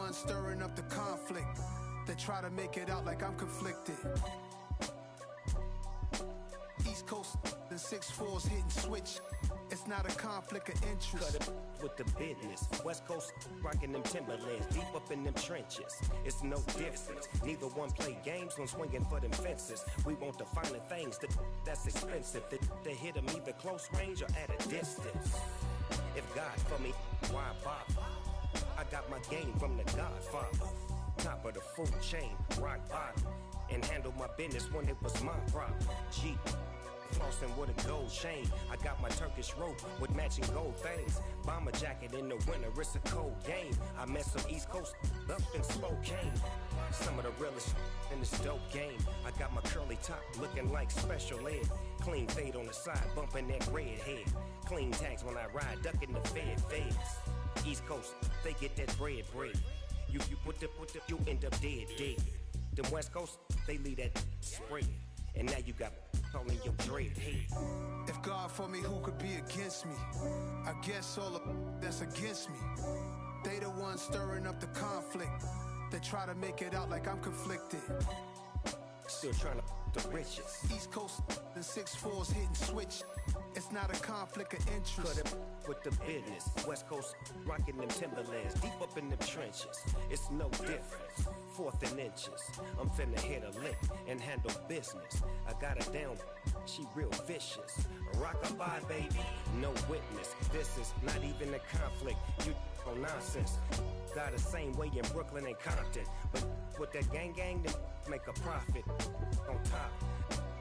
ones stirring up the conflict. They try to make it out like I'm conflicted. East Coast and 6'4's hitting switch. It's not a conflict of interest. Cut it with the business. West Coast rocking them Timberlands, deep up in them trenches. It's no difference. Neither one play games when swinging for them fences. We want the finer things that's expensive. They hit them either close range or at a distance. If God for me, why bother? I got my game from the Godfather. Top of the food chain, rock bottom. And handle my business when it was my problem. Jeep. Flossing with a gold chain. I got my Turkish rope with matching gold things. Bomber jacket in the winter, it's a cold game. I met some East Coast up in Spokane. Some of the realest in this dope game. I got my curly top looking like special ed. Clean fade on the side, bumping that red head. Clean tags when I ride, ducking the feds. East Coast, they get that bread. You put the, you end up dead. Them West Coast, they leave that spread. And now you got calling your dread head. If God for me, who could be against me? I guess all of that's against me. They the ones stirring up the conflict. They try to make it out like I'm conflicted. Still trying to the riches. East Coast and 6'4's hitting switch. It's not a conflict of interest. Cut it with the business. West Coast rocking them Timberlands, deep up in them trenches. It's no difference. 4th and inches. I'm finna hit a lick and handle business. I got her down, she real vicious. Rockabye, baby, no witness. This is not even a conflict. You on nonsense. Got the same way in Brooklyn and Compton. But with that gang, they make a profit. On top,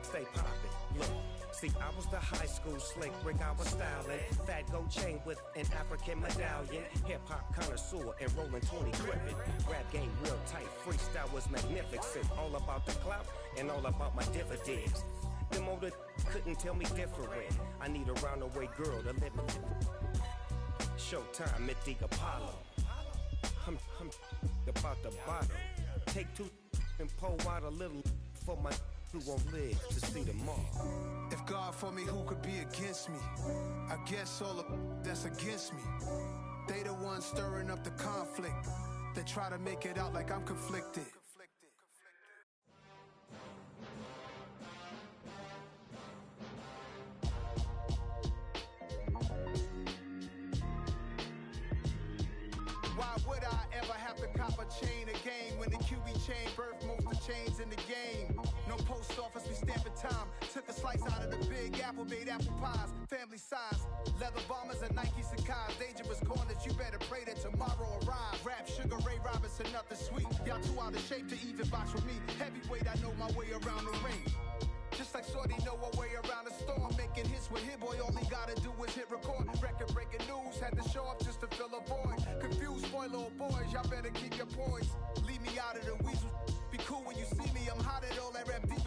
stay poppin'. Look. See, I was the high school slick Rick, I was styling. Fat gold chain with an African medallion. Hip-hop connoisseur and rolling 20 crippin'. Rap game real tight, freestyle was magnificent. All about the clout and all about my dividends. Them older couldn't tell me different. I need a roundaway girl to live in. Showtime, Mythic Apollo. I'm about the bottom. Take 2 and pour out a little for my who won't live to see tomorrow. If God for me, who could be against me? I guess all of that's against me. They the ones stirring up the conflict. They try to make it out like I'm conflicted. Why would I ever have to cop a chain again when the QB chain birthed most of chains in the game? No post office, we stamping time. Took a slice out of the big apple, made apple pies, family size. Leather bombers and Nike Sacai's. Dangerous corners, you better pray that tomorrow arrives. Rap, Sugar Ray Robinson, nothing sweet. Y'all too out of shape to even box with me. Heavyweight, I know my way around the ring. Just like Shorty know her way around the storm. Making hits with Hit Boy, all he gotta do is hit record. Record breaking news, had to show up just to fill a void. Confused boy, little boys, y'all better keep your poise. Leave me out of the weasel. Be cool when you see me, I'm hot at all that rap deep.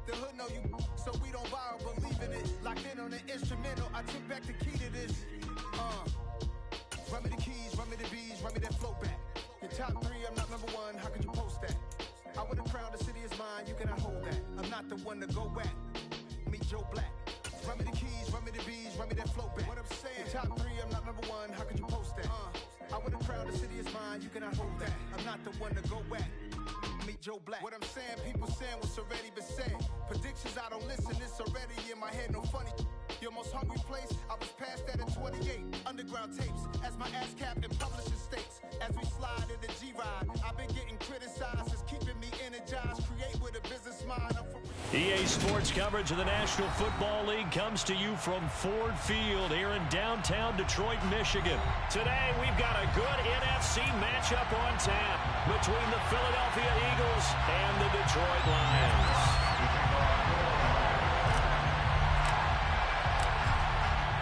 The hood know you, so we don't borrow, believe in it. Locked in on the instrumental, I took back the key to this. Run me the keys, run me the bees, run me that flow back. Your top 3, I'm not number 1, how could you post that? I would have crowned the city is mine, you cannot hold that. I'm not the one to go back. Meet Joe Black. Run me the keys, run me the bees, run me that flow back. What I'm saying, top 3, I'm not number 1, how could you post that? I would have crowned the city is mine, you cannot hold that. I'm not the one to go back. Meet Joe Black. What I'm saying, people saying what's already been said. Predictions, I don't listen, it's already in my head, no funny. Your most hungry place, I was past that at 28. Underground tapes, as my ass cap in publishing states. As we slide in the G-Ride, I've been getting criticized, it's keeping me energized. Create with a business mind, I'm for EA Sports coverage of the National Football League comes to you from Ford Field here in downtown Detroit, Michigan. Today, we've got a good NFC matchup on tap between the Philadelphia Eagles and the Detroit Lions.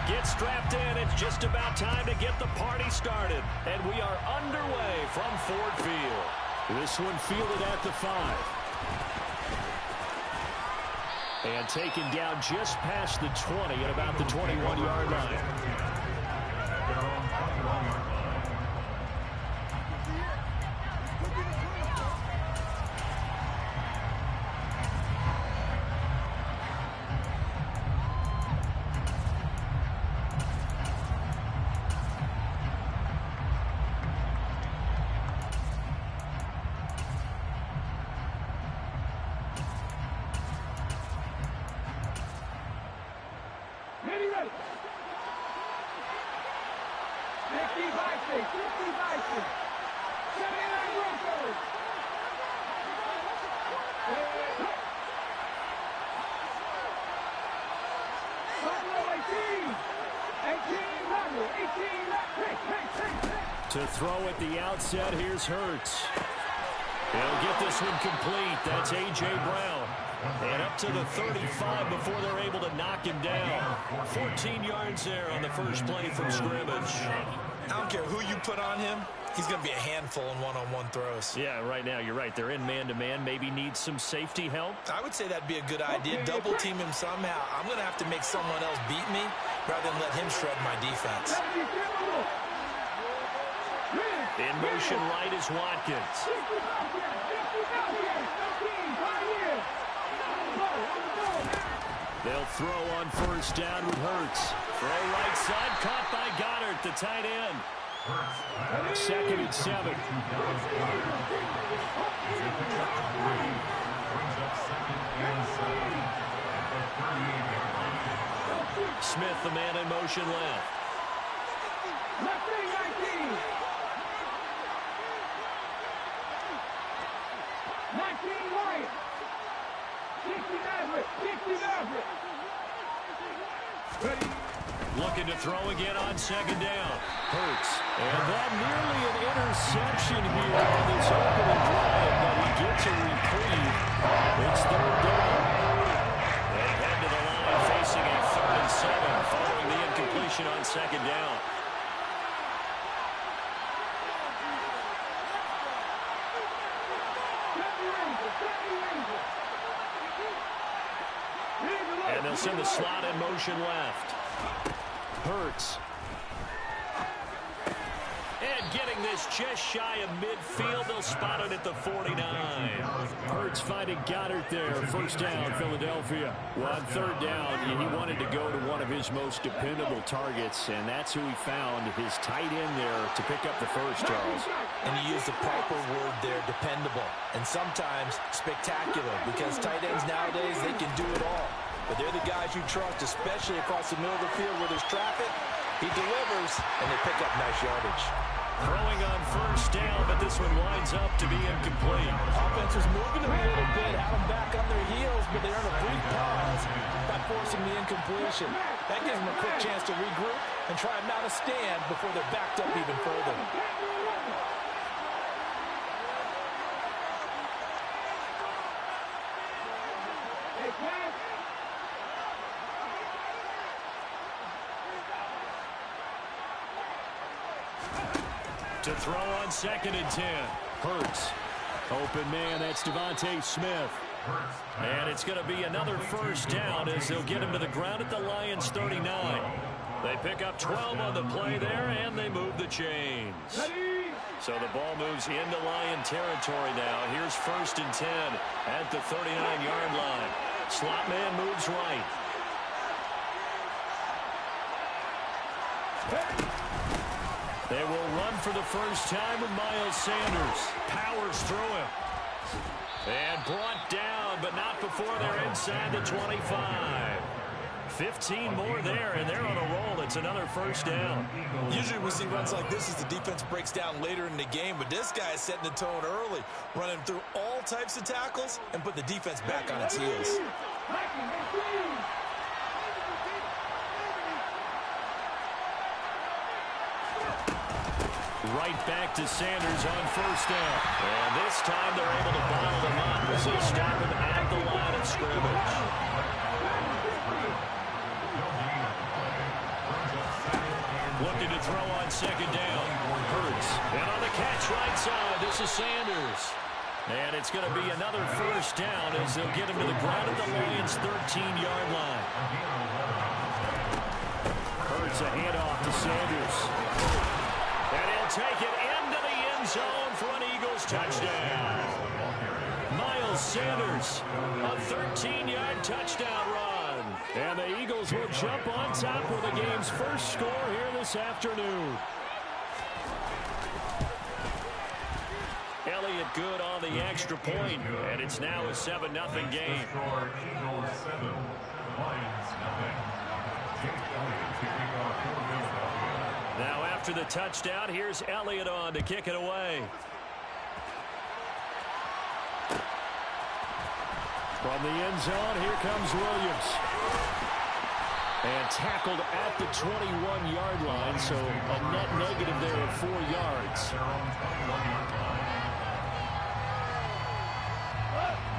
Get strapped in. It's just about time to get the party started. And we are underway from Ford Field. This one fielded at the 5. And taken down just past the 20 at about the 21-yard line. To throw at the outset, here's Hurts. He'll get this one complete. That's A.J. Brown. And up to the 35 before they're able to knock him down. 14 yards there on the first play from scrimmage. I don't care who you put on him. He's going to be a handful in one-on-one throws. Yeah, right now, you're right. They're in man-to-man. Maybe needs some safety help. I would say that'd be a good idea. Double team him somehow. I'm going to have to make someone else beat me rather than let him shred my defense. In motion right is Watkins. They'll throw on first down with Hurts. Throw right side, caught by Goddard, the tight end. 2nd and 7. Smith, the man in motion left. Looking to throw again on 2nd down. Hurts. And that nearly an interception here on this opening drive, but he gets a reprieve. It's 3rd down. They head to the line facing a 3rd and 7 following the incompletion on 2nd down. And they'll send the slot in motion left. Hurts. And getting this just shy of midfield. They'll spot it at the 49. Hurts finding Goddard there. First down, Philadelphia. Well, on 3rd down, he wanted to go to one of his most dependable targets, and that's who he found, his tight end there, to pick up the first, Charles. And you use the proper word there, dependable. And sometimes spectacular, because tight ends nowadays, they can do it all. But they're the guys you trust, especially across the middle of the field where there's traffic. He delivers, and they pick up nice yardage. Throwing on first down, but this one winds up to be incomplete. Offense was moving them a little bit, had them back on their heels, but they're in a brief pause by forcing the incompletion. That gives them a quick chance to regroup and try and mount a stand before they're backed up even further. To throw on 2nd and 10. Hurts. Open man, that's Devontae Smith. And it's going to be another first down as they'll get him to the ground at the Lions 39. They pick up 12 on the play there, and they move the chains. So the ball moves into Lion territory now. Here's 1st and 10 at the 39-yard line. Slot man moves right. They will run for the first time with Miles Sanders. Powers through him. And brought down, but not before they're inside the 25. 15 more there, and they're on a roll. It's another first down. Usually we see runs like this as the defense breaks down later in the game, but this guy is setting the tone early, running through all types of tackles and put the defense back on its heels. Right back to Sanders on first down. And this time they're able to bottle them up as they stop him at the line of scrimmage. Looking to throw on 2nd down. Hurts. And on the catch right side, this is Sanders. And it's going to be another first down as they'll get him to the ground at the Lions' 13-yard line. Hurts a handoff to Sanders. And he'll take it into the end zone for an Eagles touchdown. Miles Sanders, a 13-yard touchdown run. And the Eagles will jump on top with the game's first score here this afternoon. Elliott good on the extra point, and it's now a 7-0 game. Now after the touchdown, here's Elliott on to kick it away. From the end zone, here comes Williams. And tackled at the 21-yard line, so a net negative there of 4 yards.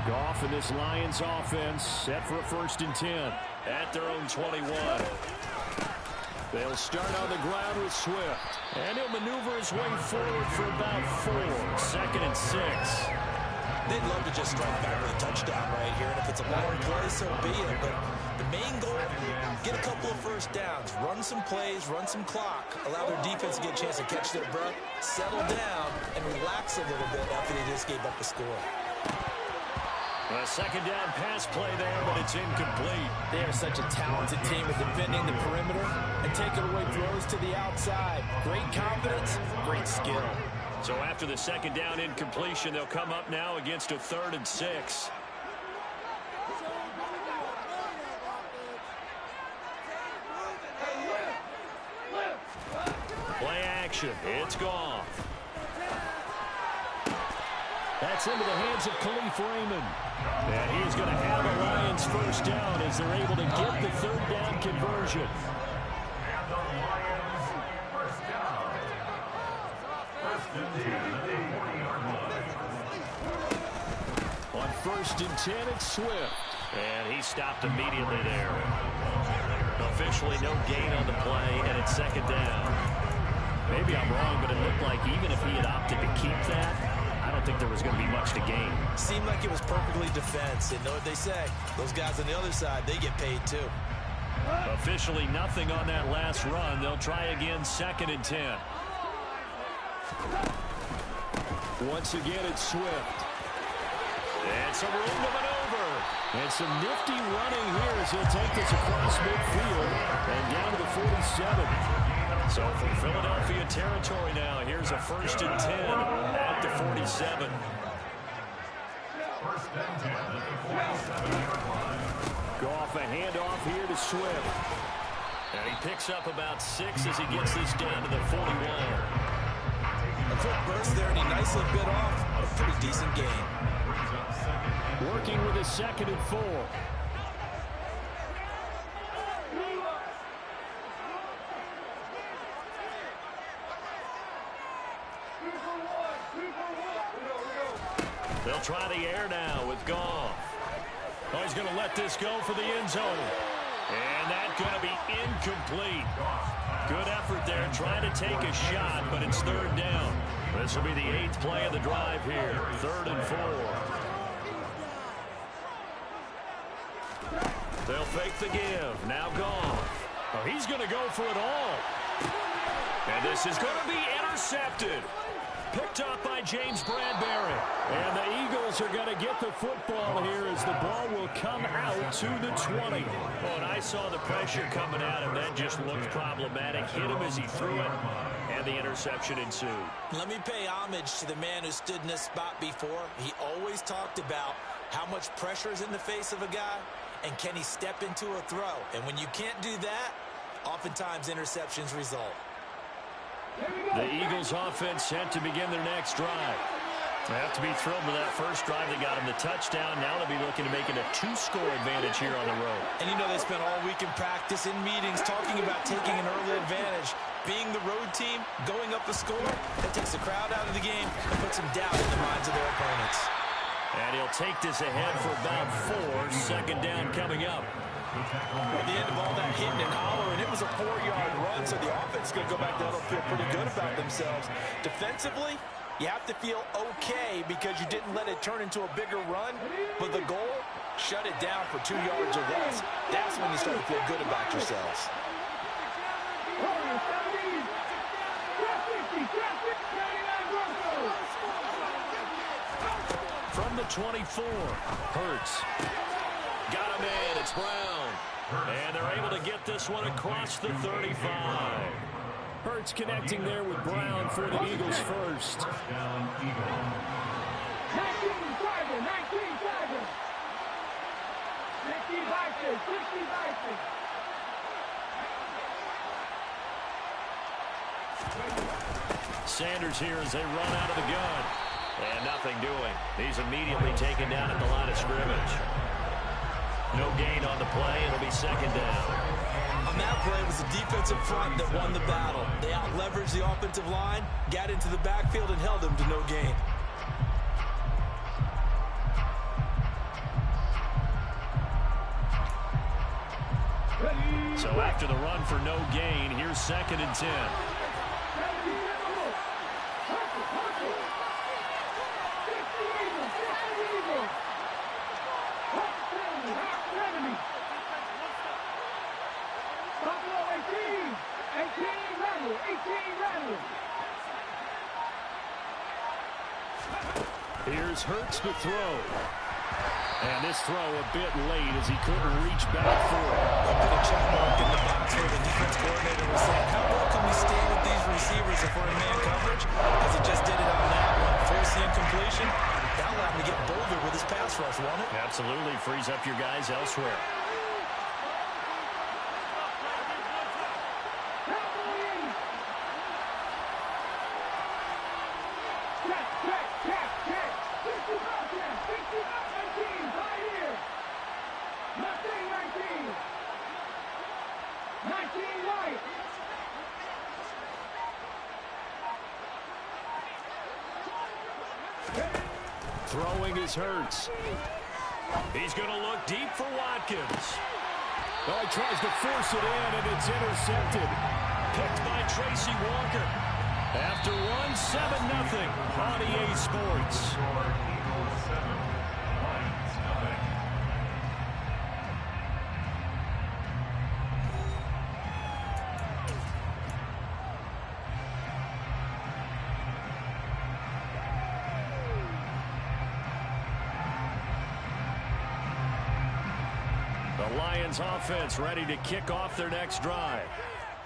Goff and this Lions offense set for a 1st and 10 at their own 21. They'll start on the ground with Swift. And he'll maneuver his way forward for about 4. 2nd and 6. They'd love to just strike back with a touchdown right here, and if it's a long play, so be it. But the main goal, get a couple of first downs, run some plays, run some clock, allow their defense to get a chance to catch their breath, settle down, and relax a little bit after they just gave up the score. A 2nd down pass play there, but it's incomplete. They are such a talented team at defending the perimeter and taking away throws to the outside. Great confidence, great skill. So after the 2nd down incompletion, they'll come up now against a 3rd and 6. Play action. It's gone. That's into the hands of Khalif Raymond. And he's going to have a Lions 1st down as they're able to get the 3rd down conversion. On 1st and 10, it's Swift. And he stopped immediately there. Officially no gain on the play, and it's 2nd down. Maybe I'm wrong, but it looked like even if he had opted to keep that, I don't think there was going to be much to gain. Seemed like it was perfectly defense. And know what they say? Those guys on the other side, they get paid too. Officially nothing on that last run. They'll try again, 2nd and 10. Once again, it's Swift. And some room to maneuver. And some nifty running here as he'll take this across midfield and down to the 47. So from Philadelphia territory now, here's a 1st and 10 at the 47. Goff a handoff here to Swift. And he picks up about 6 as he gets this down to the 41. A quick burst there, and he nicely bit off a pretty decent gain. Working with his 2nd and 4. They'll try the air now with Goff. Oh, he's going to let this go for the end zone. And that's going to be incomplete. Good effort there, trying to take a shot, but it's 3rd down. This will be the 8th play of the drive here. 3rd and 4. They'll fake the give. Now Goff. Oh, he's going to go for it all. And this is going to be intercepted. Picked up by James Bradbury. And the Eagles are going to get the football here as the ball will come out to the 20. Oh, and I saw the pressure coming at him. That just looked problematic. Hit him as he threw it, and the interception ensued. Let me pay homage to the man who stood in this spot before. He always talked about how much pressure is in the face of a guy, and can he step into a throw. And when you can't do that, oftentimes interceptions result. The Eagles offense set to begin their next drive. They have to be thrilled with that first drive. They got him the touchdown. Now they'll be looking to make it a 2-score advantage here on the road. And you know they spent all week in practice, in meetings, talking about taking an early advantage. Being the road team, going up a score, that takes the crowd out of the game and puts some doubt in the minds of their opponents. And he'll take this ahead for about 4. 2nd down coming up. At the end of all that hitting and hollering, it was a 4-yard run, so the offense is going to go back down and feel pretty good about themselves. Defensively, you have to feel okay because you didn't let it turn into a bigger run, but the goal, shut it down for 2 yards or less. That's when you start to feel good about yourselves. From the 24, Hurts. Got him in. It's Brown. And they're able to get this one across the 35. Hurts connecting there with Brown for the Eagles first. 19 Vikings. Sanders here as they run out of the gun. And nothing doing. He's immediately taken down at the line of scrimmage. No gain on the play. It'll be second down. On that play, it was the defensive front that won the battle. They out-leveraged the offensive line, got into the backfield, and held them to no gain. So after the run for no gain, here's second and 10. Here's Hurts to throw. And this throw a bit late as he couldn't reach back for it. A bit of check mark in the box where the defense coordinator was saying, how well can we stay with these receivers if we're in man coverage? As he just did it on that one. Force the incompletion. That allowed him to get bolder with his pass rush, won't it? Absolutely. Frees up your guys elsewhere. Throwing is Hurts. He's going to look deep for Watkins. Oh, he tries to force it in, and it's intercepted. Picked by Tracy Walker. After one, 7-0 on EA Sports. The Lions offense ready to kick off their next drive.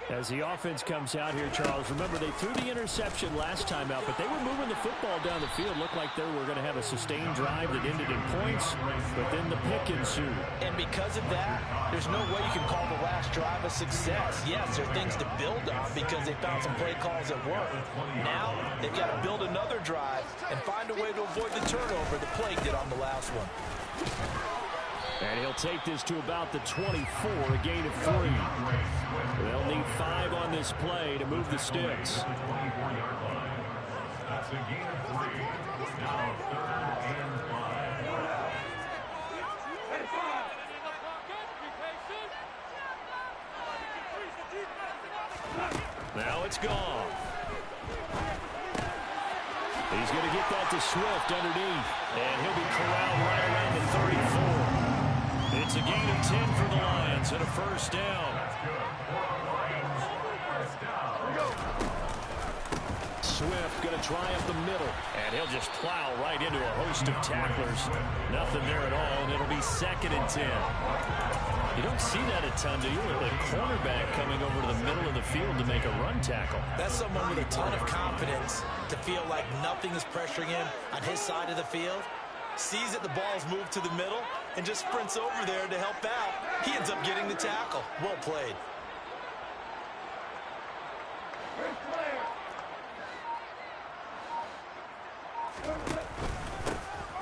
As the offense comes out here, Charles, remember they threw the interception last time out, but they were moving the football down the field. Looked like they were going to have a sustained drive that ended in points, but then the pick ensued. And because of that, there's no way you can call the last drive a success. Yes, there are things to build on because they found some play calls that work. Now, they've got to build another drive and find a way to avoid the turnover the play did on the last one. And he'll take this to about the 24, a gain of 3. They'll need 5 on this play to move the sticks. That's a gain of 3. Now 3rd and 5. Now it's gone. He's going to get that to Swift underneath. And he'll be corralled right around the 34. It's a gain of 10 for the Lions and a first down. Swift going to try up the middle. And he'll just plow right into a host of tacklers. Nothing there at all, and it'll be second and 10. You don't see that a ton, do you? A cornerback coming over to the middle of the field to make a run tackle. That's someone with a ton of confidence to feel like nothing is pressuring him on his side of the field. Sees that the ball's moved to the middle and just sprints over there to help out. He ends up getting the tackle. Well played.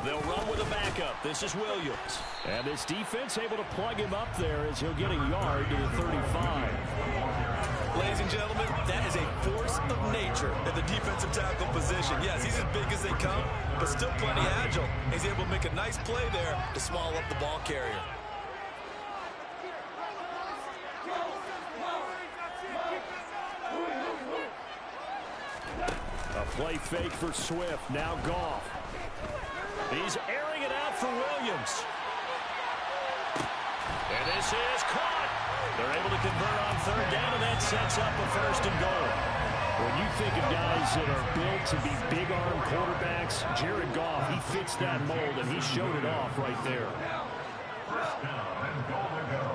They'll run with a backup. This is Williams. And this defense able to plug him up there as he'll get a yard to the 35. Ladies and gentlemen, that is a force of nature at the defensive tackle position. Yes, he's as big as they come, but still plenty agile. He's able to make a nice play there to swallow up the ball carrier. A play fake for Swift. Now Goff. He's airing it out for Williams. And this is caught. They're able to convert on 3rd down, and that sets up a 1st and goal. When you think of guys that are built to be big-arm quarterbacks, Jared Goff, he fits that mold, and he showed it off right there. First down and goal to go.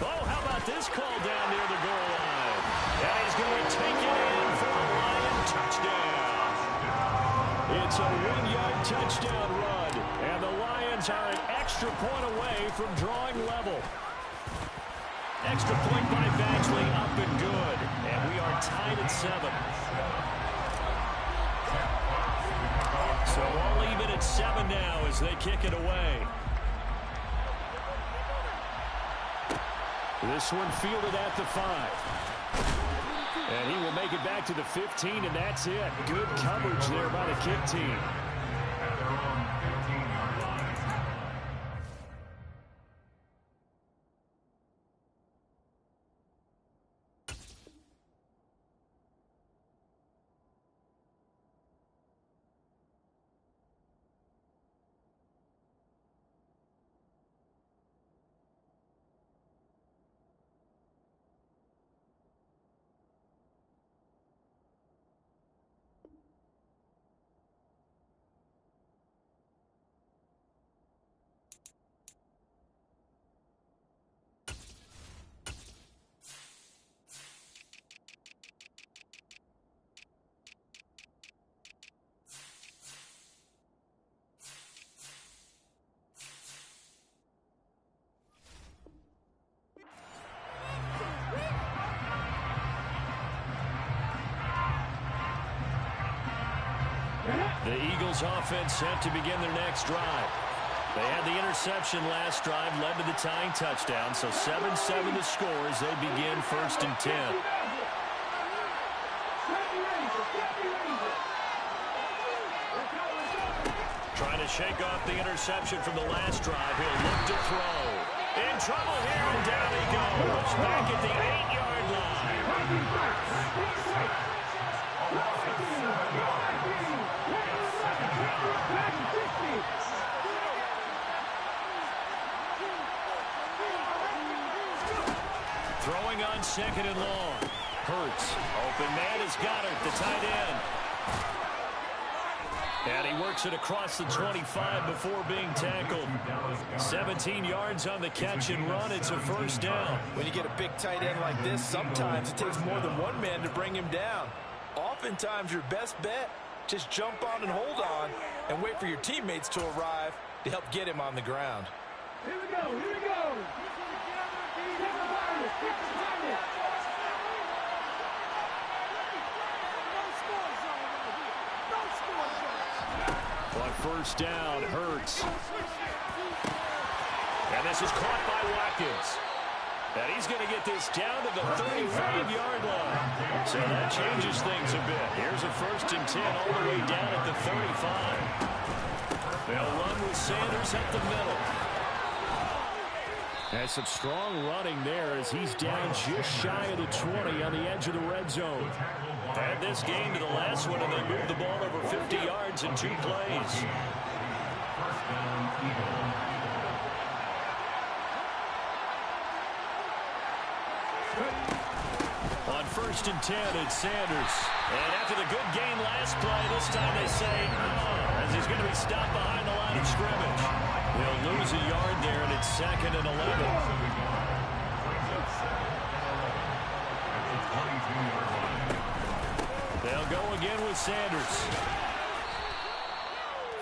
Oh, how about this call down near the goal line? And he's going to take it in for a Lion touchdown. It's a 1-yard touchdown run, and the Lions are an extra point away from drawing level. Extra point by Badgley, up and good, and we are tied at 7. So all even at 7 now as they kick it away. This one fielded at the 5. And he will make it back to the 15, and that's it. Good coverage there by the kick team. The Eagles offense set to begin their next drive. They had the interception last drive, led to the tying touchdown, so 7-7 the score as they begin 1st and 10. Trying to shake off the interception from the last drive. He'll look to throw. In trouble here, and down he goes. Back at the 8-yard line. Throwing on 2nd and long. Hurts. Open man is Goddard, the tight end. And he works it across the 25 before being tackled. 17 yards on the catch and run. It's a 1st down. When you get a big tight end like this, sometimes it takes more than one man to bring him down. Oftentimes, your best bet, just jump on and hold on and wait for your teammates to arrive to help get him on the ground. Here we go, here we go. On 1st down, Hurts. And this is caught by Watkins. And he's going to get this down to the 35-yard line. So that changes things a bit. Here's a 1st and 10 all the way down at the 35. They'll run with Sanders up the middle. And some strong running there as he's down just shy of the 20 on the edge of the red zone. Add this game to the last one, and they moved the ball over 50 yards in 2 plays. On 1st and 10, it's Sanders. And after the good gain last play, this time they say, as he's going to be stopped behind the line of scrimmage. They'll lose a yard there, and it's 2nd and 11. They'll go again with Sanders.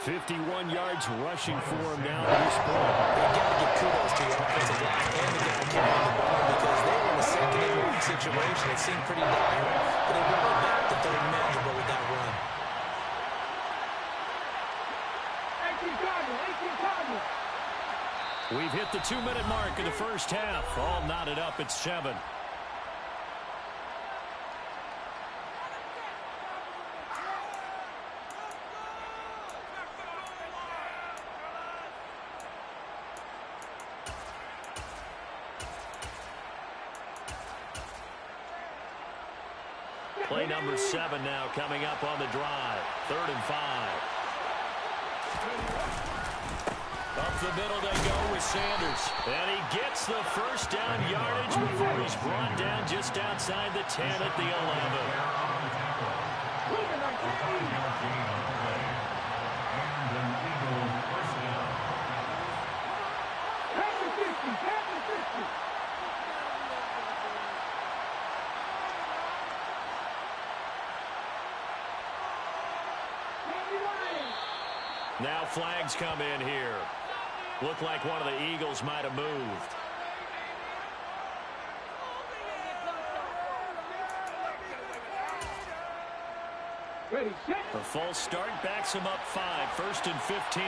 51 yards rushing for him now at this point. You've got to give kudos to your offensive line and the guy carrying the ball because they were in a 2nd and 1 situation. It seemed pretty dire, but they brought it back to 3rd and manageable with that run. We've hit the 2-minute mark of the 1st half. All knotted up at 7. Play number 7 now coming up on the drive. 3rd and 5. Up the middle they go with Sanders. And he gets the 1st down yardage before he's brought down just outside the 10 at the 11. Now flags come in here. Looked like one of the Eagles might have moved. A false start backs him up 5, 1st and 15.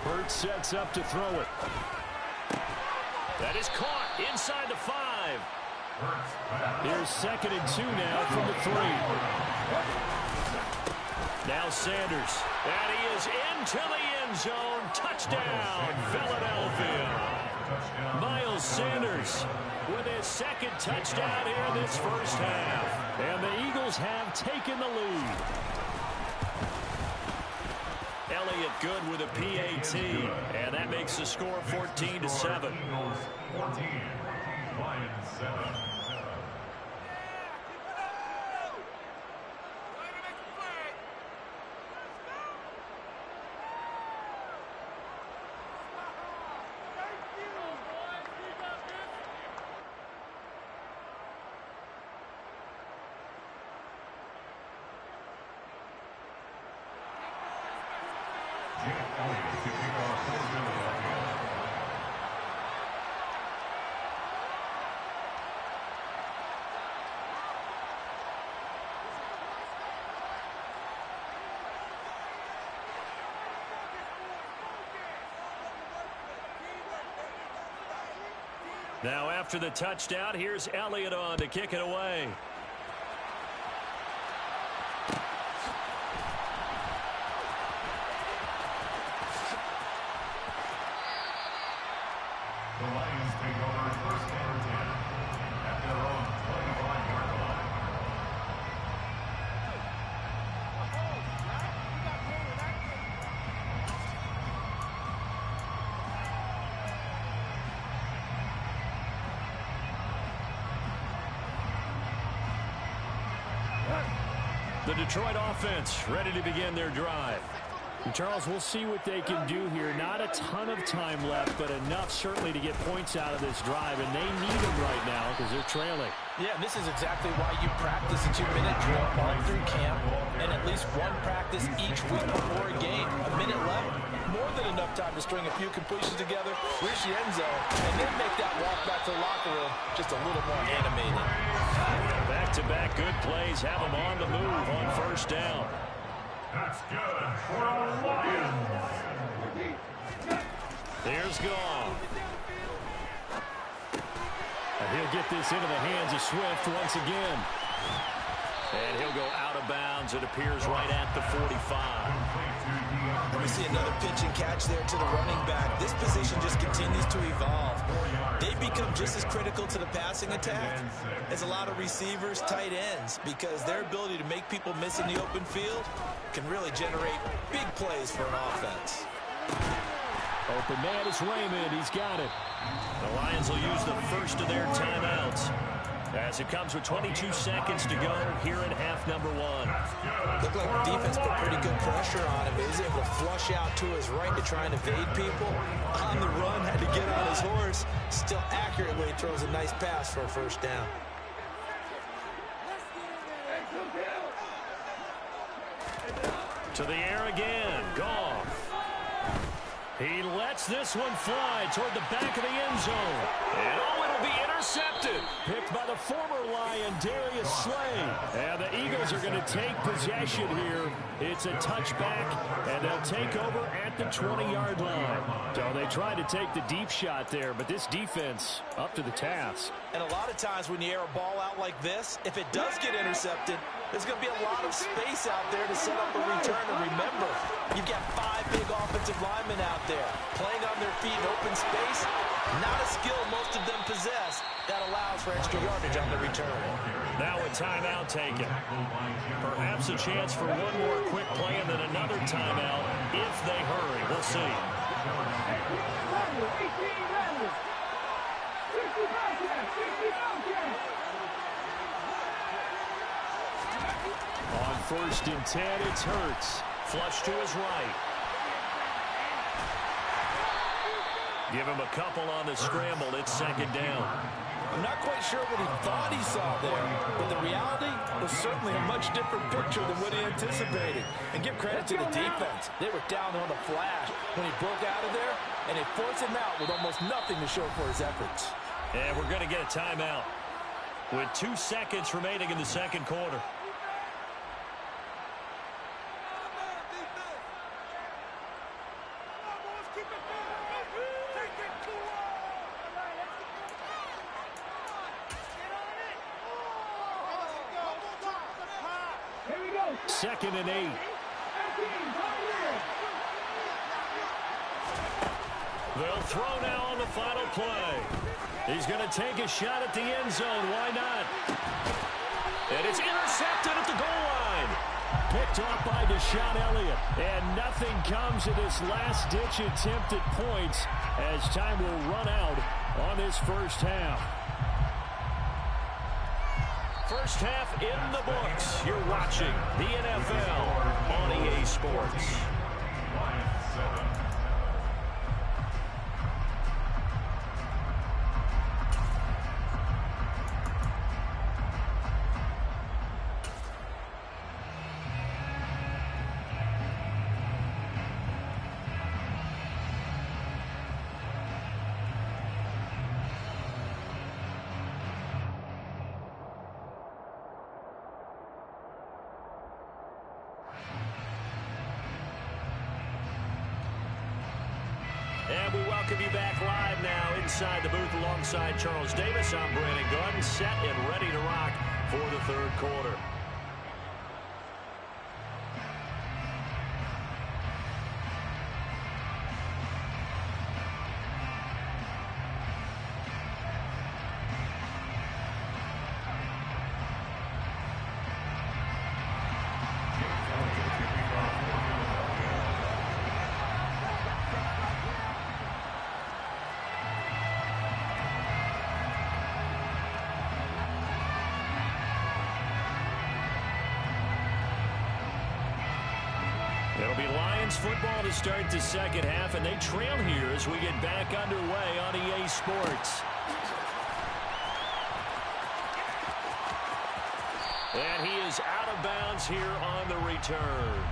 Burt sets up to throw it. That is caught inside the 5. Here's 2nd and 2 now from the 3. Now Sanders. And he is into the end zone. Touchdown, Philadelphia. Miles Sanders with his 2nd touchdown here this first half. And the Eagles have taken the lead. Elliott good with a PAT, and that makes the score 14-7. 14, Lions 7. Now after the touchdown, here's Elliott on to kick it away. The Lions take over 1st and 10 at their own 25-yard line. The Detroit offense ready to begin their drive. And Charles, we'll see what they can do here. Not a ton of time left, but enough certainly to get points out of this drive, and they need them right now because they're trailing. Yeah, and this is exactly why you practice a 2-minute drill all through camp and at least one practice each week before a game. A minute left, more than enough time to string a few completions together, reach the end zone, and then make that walk back to the locker room just a little more animated. Back-to-back good plays have them on the move on 1st down. That's good for the Lions. Here's Goff. And he'll get this into the hands of Swift once again. And he'll go out of bounds. It appears right at the 45. And we see another pitch and catch there to the running back. This position just continues to evolve. They become just as critical to the passing attack as a lot of receivers, tight ends, because their ability to make people miss in the open field can really generate big plays for an offense. Open man is Raymond. He's got it. The Lions will use the first of their timeouts as it comes with 22 seconds to go here in half number 1. Looked like the defense put pretty good pressure on him. He was able to flush out to his right to try and evade people. On the run, had to get on his horse. Still accurately throws a nice pass for a 1st down. To the air again. Goff. He lets this one fly toward the back of the end zone. And it'll be intercepted. Picked by the former Lion, Darius Slay. And the Eagles are going to take possession here. It's a touchback, and they'll take over at the 20-yard line. So they tried to take the deep shot there, but this defense up to the task. And a lot of times when you air a ball out like this, if it does get intercepted, there's going to be a lot of space out there to set up a return. And remember, you've got 5 big offensive linemen out there playing on their feet in open space. Not a skill most of them possess that allows for extra yardage on the return. Now a timeout taken. Perhaps a chance for one more quick play and then another timeout if they hurry. We'll see. 1st and 10. It's Hurts. Flush to his right. Give him a couple on the scramble. It's 2nd down. I'm not quite sure what he thought he saw there, but the reality was certainly a much different picture than what he anticipated. And give credit to the defense. They were down on the flash when he broke out of there, and they forced him out with almost nothing to show for his efforts. And we're going to get a timeout with 2 seconds remaining in the 2nd quarter. Second and 8. They'll throw now on the final play. He's going to take a shot at the end zone. Why not? And it's intercepted at the goal line. Picked off by Deshaun Elliott. And nothing comes of this last-ditch attempt at points as time will run out on this first half. First half in the books. You're watching the NFL on EA Sports. Lions 7. And we welcome you back live now inside the booth alongside Charles Davis. I'm Brandon Gunn, set and ready to rock for the 3rd quarter. It'll be Lions football to start the 2nd half, and they trail here as we get back underway on EA Sports. And he is out of bounds here on the return.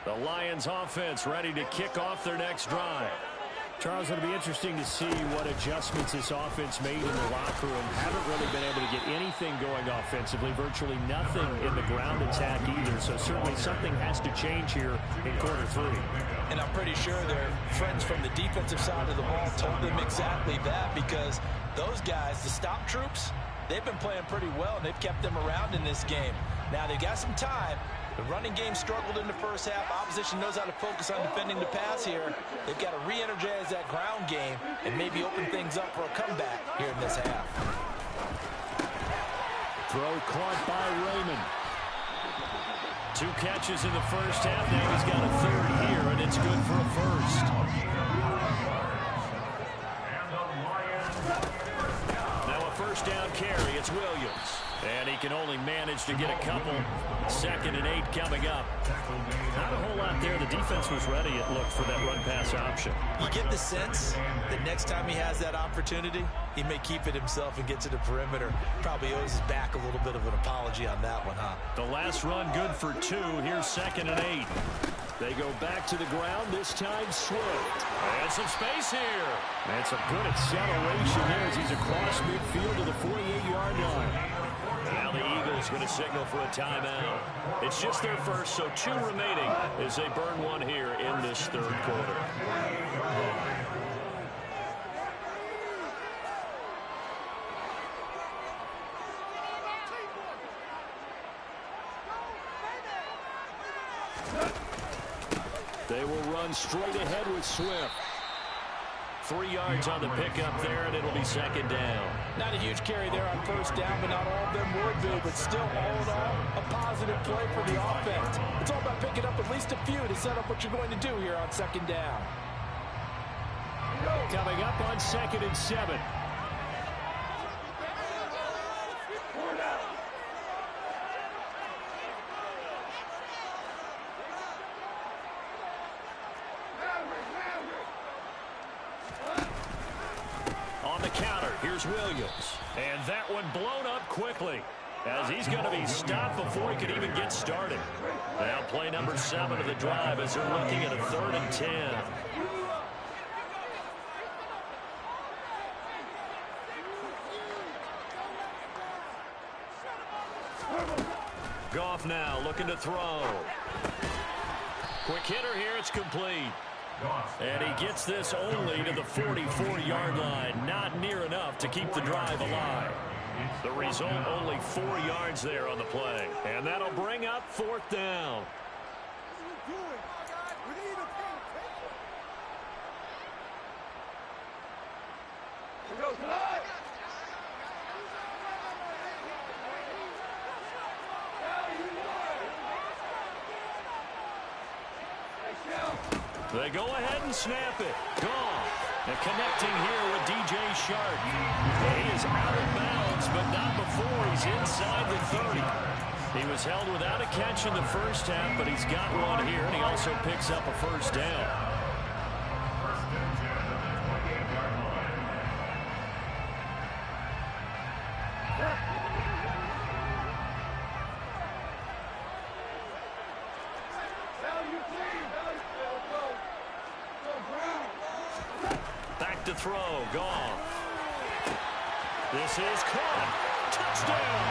The Lions offense ready to kick off their next drive. Charles, it'll be interesting to see what adjustments this offense made in the locker room. Haven't really been able to get anything going offensively. Virtually nothing in the ground attack either. So certainly something has to change here in quarter 3. And I'm pretty sure their friends from the defensive side of the ball told them exactly that, because those guys, the stop troops, they've been playing pretty well, and they've kept them around in this game. Now they've got some time. The running game struggled in the first half. Opposition knows how to focus on defending the pass here. They've got to re-energize that ground game and maybe open things up for a comeback here in this half. Throw caught by Raymond. 2 catches in the first half. Now he's got a 3rd here, and it's good for a 1st. Now a 1st down carry. It's Williams. And he can only manage to get a couple. 2nd and 8 coming up. Not a whole lot there. The defense was ready, it looked, for that run-pass option. You get the sense that next time he has that opportunity, he may keep it himself and get to the perimeter. Probably owes his back a little bit of an apology on that one, huh? The last run good for 2. Here's 2nd and 8. They go back to the ground, this time Swift. And some space here. And some good acceleration there as he's across midfield to the 48-yard line. Now the Eagles going to signal for a timeout. It's just their first, so 2 remaining as they burn 1 here in this 3rd quarter. They They will run straight ahead with Swift. 3 yards on the pickup there, and it'll be second down. Not a huge carry there on first down, but not all of them would be. But still, all in all, a positive play for the offense. It's all about picking up at least a few to set up what you're going to do here on second down. Coming up on 2nd and 7. On the counter, here's Williams. And that one blown up quickly, as he's going to be stopped before he could even get started. Now play number 7 of the drive as they're looking at a 3rd and 10. Goff now looking to throw. Quick hitter here, it's complete. And he gets this only to the 44-yard line. Not near enough to keep the drive alive. The result, only 4 yards there on the play. And that'll bring up 4th down. They go ahead and snap it. Goff. And connecting here with DJ Shark. He is out of bounds, but not before he's inside the 30. He was held without a catch in the first half, but he's got one here, and he also picks up a first down. To throw, Goff. This is caught. Touchdown.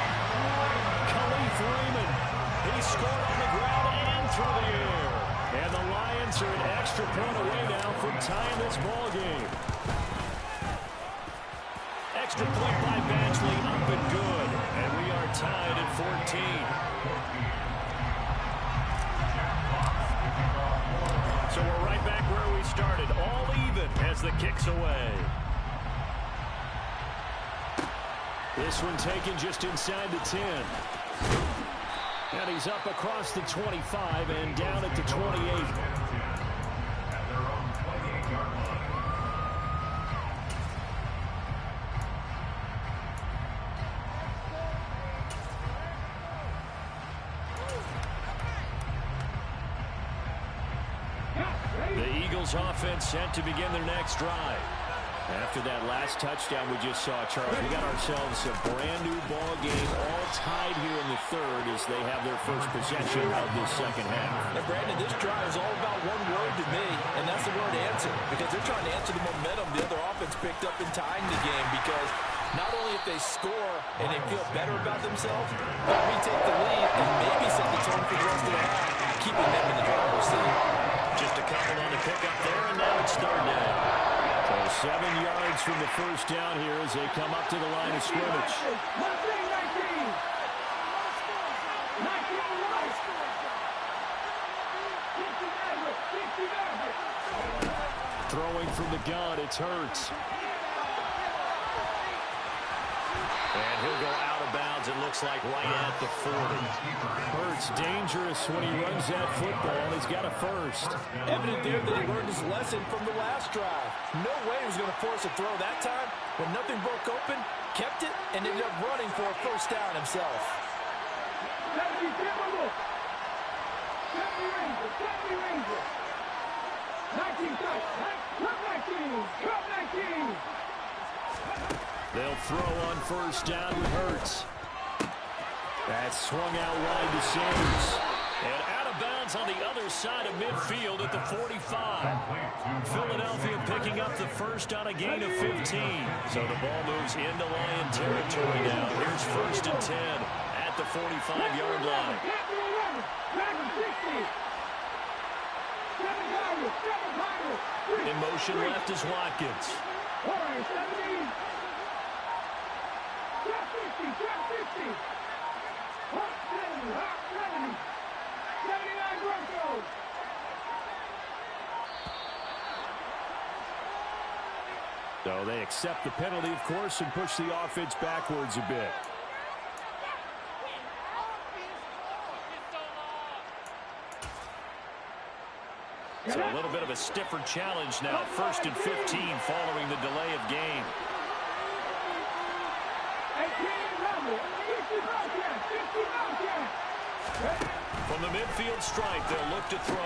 Khalif Raymond. He scored on the ground and through the air. And the Lions are an extra point away now from tying this ball game. Extra point by Badgley, up and good. And we are tied at 14. So we're right back where we started, all even as the kick's away. This one taken just inside the 10. And he's up across the 25 and down at the 28. Offense set to begin their next drive. After that last touchdown we just saw, Charles, we got ourselves a brand new ball game, all tied here in the 3rd as they have their first possession of this second half. Now, Brandon, this drive is all about one word to me, and that's the word answer, because they're trying to answer the momentum the other offense picked up in tying the game, because not only if they score and they feel better about themselves, but we take the lead and maybe set the tone for the rest of the half, keeping them in the driver's seat. Just a couple on the pickup there, and now it's 3rd down. So 7 yards from the first down here as they come up to the line of scrimmage. Throwing from the gun, it's Hurts. And he'll go out of bounds, it looks like, right at the 40. Hurts dangerous when he runs that football. He's got a first. Evident there that he learned his lesson from the last drive. No way he was going to force a throw that time. When nothing broke open, kept it, and ended up running for a first down himself. They'll throw on first down with Hurts. That's swung out wide to Sanders. And out of bounds on the other side of midfield at the 45. Philadelphia picking up the first on a gain of 15. So the ball moves into Lion territory now. Here's 1st and 10 at the 45-yard line. In motion left is Watkins. So they accept the penalty, of course, and push the offense backwards a bit. So a little bit of a stiffer challenge now. 1st and 15 following the delay of game. From the midfield stripe, they'll look to throw.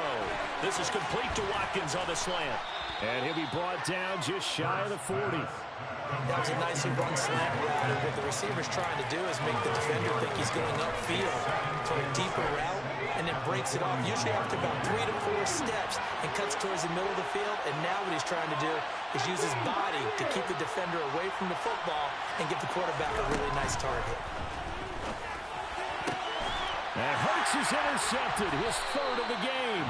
This is complete to Watkins on the slant. And he'll be brought down just shy of the 40. That was a nicely run slant route. What the receiver's trying to do is make the defender think he's going upfield for a deeper route, and then breaks it off, usually after about 3 to 4 steps, and cuts towards the middle of the field. And now what he's trying to do is use his body to keep the defender away from the football and give the quarterback a really nice target. And Hurts is intercepted, his 3rd of the game.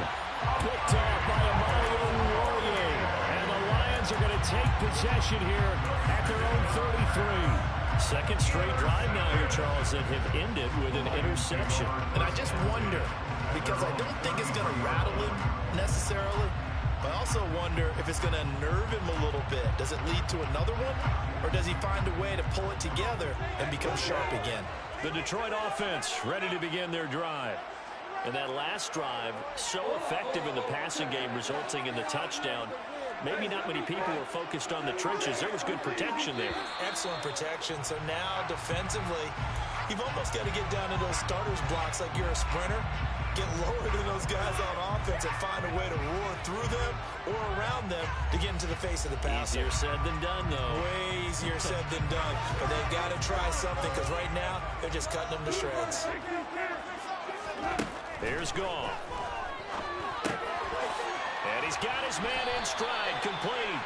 Picked off by Emmanuel Laurier. And the Lions are going to take possession here at their own 33. Second straight drive now here, Charles, that have ended with an interception. And I just wonder, because I don't think it's going to rattle him necessarily, but I also wonder if it's going to unnerve him a little bit. Does it lead to another one? Or does he find a way to pull it together and become sharp again? The Detroit offense ready to begin their drive. And that last drive, so effective in the passing game, resulting in the touchdown. Maybe not many people were focused on the trenches. There was good protection there. Excellent protection. So now, defensively, you've almost got to get down to those starters blocks like you're a sprinter. Get lower than those guys on offense and find a way to roar through them or around them to get into the face of the passer. Easier said than done, though. Way easier said than done. But they've got to try something, because right now, they're just cutting them to shreds. There's Goff. And he's got his man in stride, complete.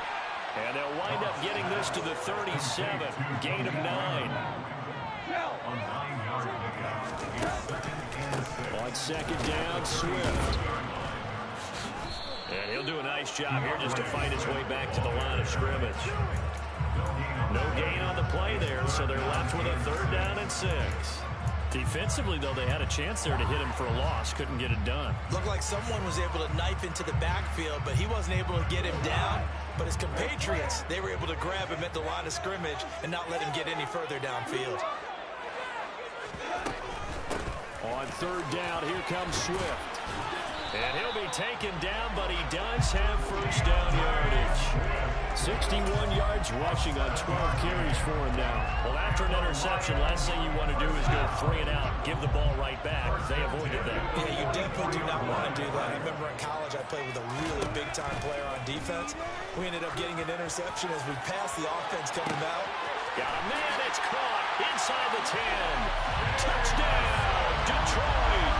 And they'll wind up getting this to the 37. Gain of 9. On 2nd down, Swift. And he'll do a nice job here just to fight his way back to the line of scrimmage. No gain on the play there, so they're left with a 3rd down and 6. Defensively, though, they had a chance there to hit him for a loss. Couldn't get it done. Looked like someone was able to knife into the backfield, but he wasn't able to get him down. But his compatriots, they were able to grab him at the line of scrimmage and not let him get any further downfield. On 3rd down, here comes Swift. And he'll be taken down, but he does have 1st down yardage. 61 yards rushing on 12 carries for him now. Well, after an interception, last thing you want to do is go 3 and out, give the ball right back. They avoided that. Yeah, you definitely do not want to do that. I remember in college I played with a really big-time player on defense. We ended up getting an interception as we passed the offense coming out. Got a man, it's caught inside the 10. Touchdown, Detroit.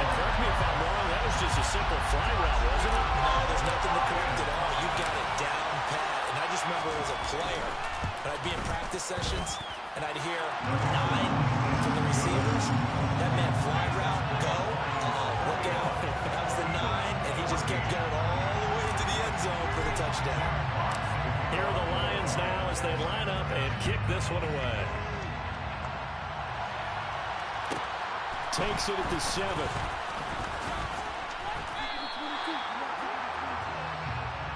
And correct me if I'm wrong, that was just a simple fly route, wasn't it? No, there's nothing to correct at all. You got it down pat. And I just remember as a player, when I'd be in practice sessions, and I'd hear 9 from the receivers. That meant fly route, go. Look out. That was the 9, and he just kept going all the way to the end zone for the touchdown. Here are the Lions now as they line up and kick this one away. Takes it at the 7.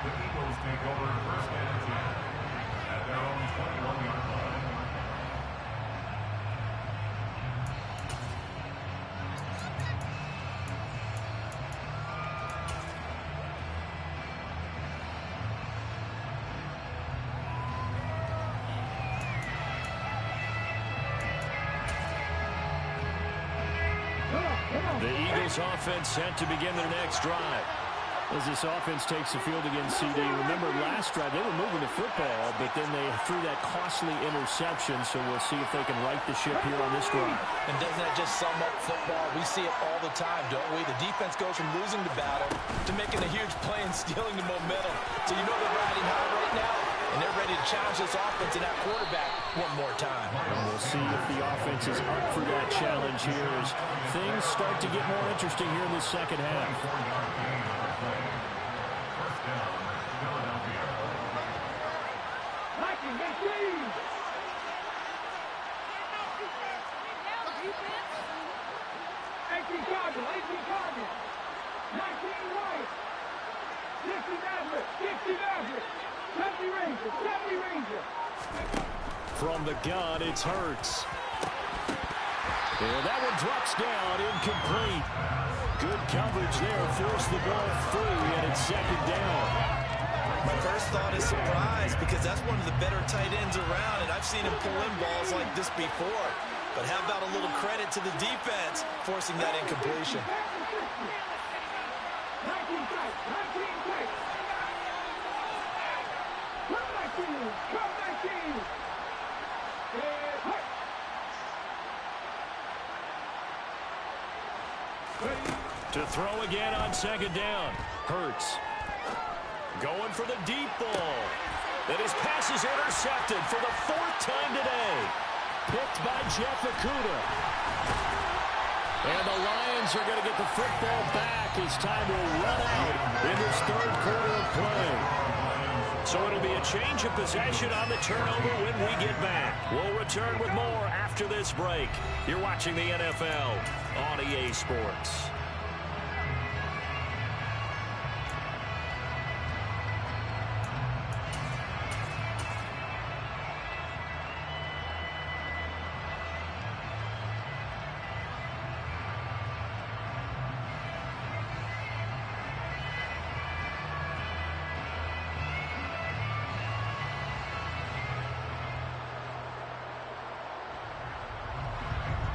The Eagles take over 1st and 10 at their own 21-yard line. The Eagles offense set to begin their next drive. As this offense takes the field against CD, remember last drive they were moving the football, but then they threw that costly interception, so we'll see if they can right the ship here on this drive. And doesn't that just sum up football? We see it all the time, don't we? The defense goes from losing the battle to making a huge play and stealing the momentum. So you know they're riding high right now, and they're ready to challenge this offense and that quarterback one more time. And we'll see if the offense is up for that challenge here as things start to get more interesting here in the second half. From the gun, it's Hurts. And that one drops down, incomplete. Good coverage there, forced the ball free, and it's second down. My first thought is surprise, because that's one of the better tight ends around, and I've seen him pull in balls like this before. But how about a little credit to the defense forcing that incompletion? To throw again on second down. Hurts. Going for the deep ball. And his pass is intercepted for the fourth time today. Picked by Jeff Okudah. And the Lions are going to get the football back as time will run out in this third quarter of play. So it'll be a change of possession on the turnover when we get back. We'll return with more after this break. You're watching the NFL on EA Sports.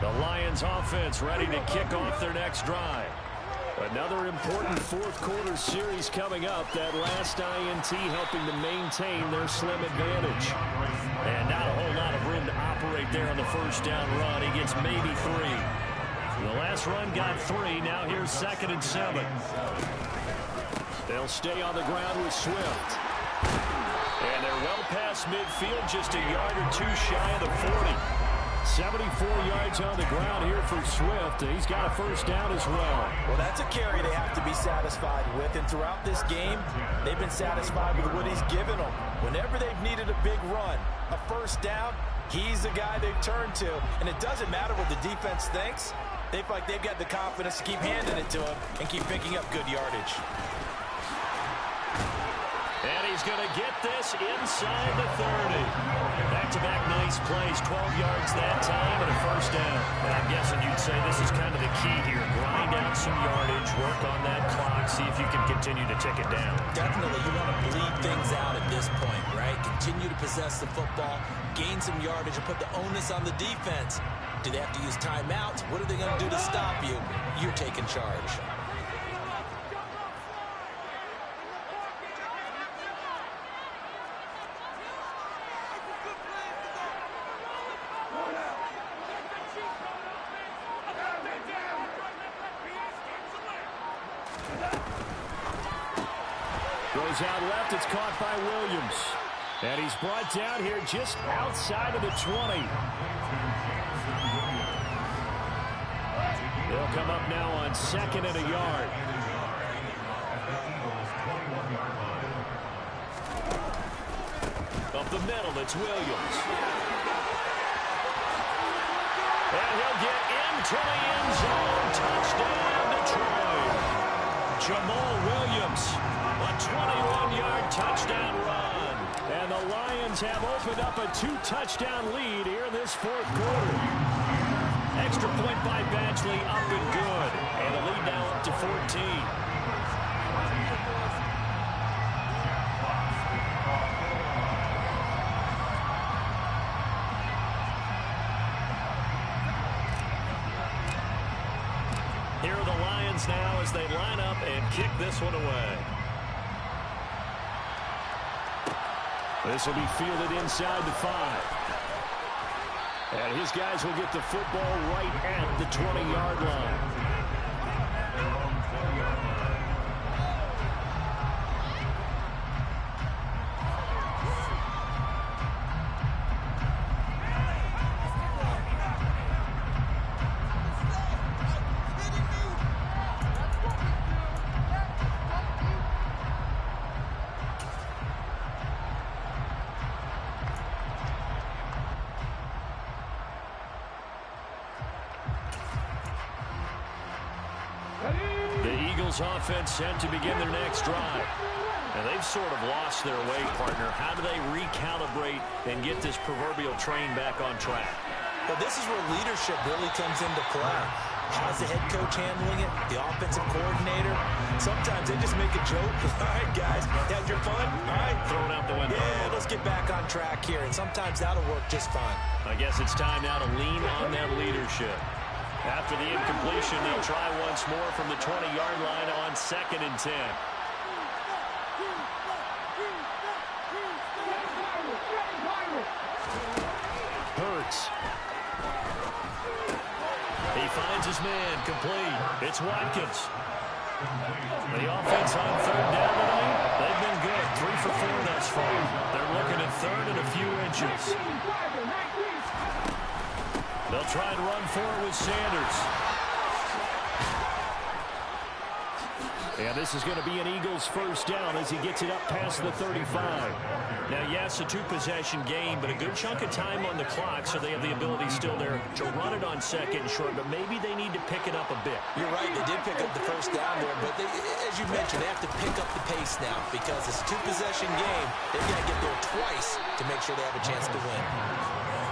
The Lions offense ready to kick off their next drive. Another important fourth quarter series coming up. That last INT helping to maintain their slim advantage. And not a whole lot of room to operate there on the first down run. He gets maybe 3. The last run got 3. Now here's 2nd and 7. They'll stay on the ground with Swift. And they're well past midfield, just a yard or 2 shy of the 40. 74 yards on the ground here for Swift. He's got a first down as well. Well, that's a carry they have to be satisfied with. And throughout this game, they've been satisfied with what he's given them. Whenever they've needed a big run, a first down, he's the guy they've turned to. And it doesn't matter what the defense thinks. They feel like they've got the confidence to keep handing it to him and keep picking up good yardage. And he's going to get this inside the 30. Back-to-back nice plays, 12 yards that time and a first down. And I'm guessing you'd say this is kind of the key here. Grind out some yardage, work on that clock, see if you can continue to tick it down. Definitely, you want to bleed things out at this point, right? Continue to possess the football, gain some yardage, and put the onus on the defense. Do they have to use timeouts? What are they going to do to stop you? You're taking charge. Goes out left, it's caught by Williams. And he's brought down here just outside of the 20. They'll come up now on 2nd and a yard. Up the middle, it's Williams. And he'll get into the end zone. Touchdown, Detroit. Jamal Williams, a 21-yard touchdown run. And the Lions have opened up a 2-touchdown lead here in this fourth quarter. Extra point by Badgley, up and good. And the lead now up to 14. Here are the Lions now as they line up and kick this one away. This will be fielded inside the 5. And his guys will get the football right at the 20-yard line. The Eagles offense set to begin their next drive. And they've sort of lost their way, partner. How do they recalibrate and get this proverbial train back on track? Well, this is where leadership really comes into play. How's the head coach handling it? The offensive coordinator? Sometimes they just make a joke. All right, guys, had your fun? All right. Throw it out the window. Yeah, let's get back on track here. And sometimes that'll work just fine. I guess it's time now to lean on that leadership. After the incompletion, they'll try once more from the 20-yard line on 2nd and 10. Hurts. He finds his man, complete. It's Watkins. The offense on 3rd down tonight, they've been good. 3 for 4 thus far. They're looking at 3rd and a few inches. They'll try and run for it with Sanders. And this is going to be an Eagles first down as he gets it up past the 35. Now, yes, a 2-possession game, but a good chunk of time on the clock, so they have the ability still there to run it on 2nd and short, but maybe they need to pick it up a bit. You're right, they did pick up the first down there, but as you mentioned, they have to pick up the pace now because it's a 2-possession game. They've got to get there twice to make sure they have a chance to win.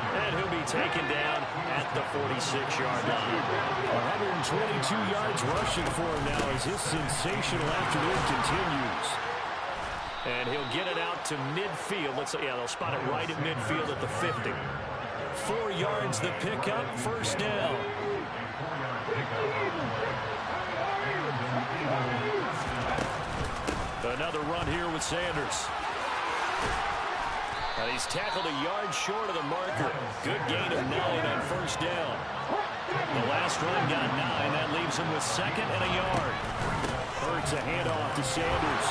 And he'll be taken down at the 46-yard line. 122 yards rushing for him now as his sensational afternoon continues. And he'll get it out to midfield. They'll spot it right at midfield at the 50. 4 yards the pickup, first down. Another run here with Sanders. And he's tackled a yard short of the marker. Good gain of 9 on first down. The last run got 9. That leaves him with 2nd and a yard. Hurts a handoff to Sanders.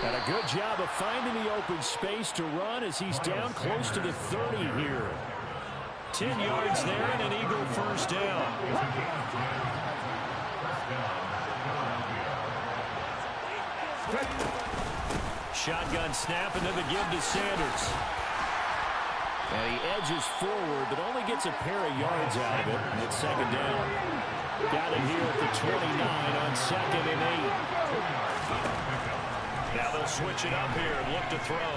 And a good job of finding the open space to run as he's down close to the 30 here. 10 yards there and an Eagle first down. Shotgun snap and then the give to Sanders. And he edges forward but only gets a pair of yards out of it. And it's 2nd down. Got it here at the 29 on 2nd and 8. Now they'll switch it up here and look to throw.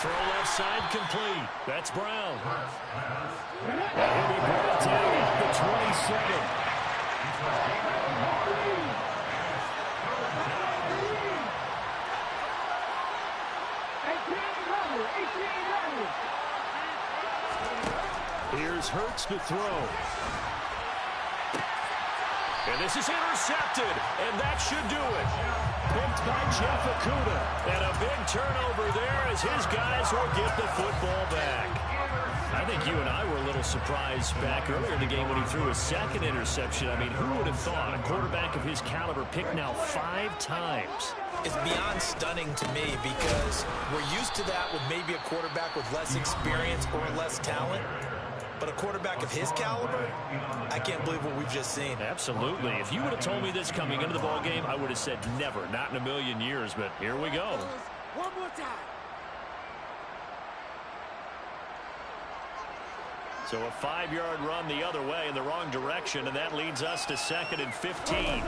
Throw left side complete. That's Brown. And he'll be brought down at the 27. Here's Hurts to throw. And this is intercepted, and that should do it. Picked by Jeff Okudah. And a big turnover there as his guys will get the football back. I think you and I were a little surprised back earlier in the game when he threw his 2nd interception. I mean, who would have thought a quarterback of his caliber picked now 5 times? It's beyond stunning to me because we're used to that with maybe a quarterback with less experience or less talent. But a quarterback of his caliber, I can't believe what we've just seen. Absolutely. If you would have told me this coming into the ballgame, I would have said never, not in a million years. But here we go. One more time. So a 5-yard run the other way in the wrong direction, and that leads us to 2nd and 15.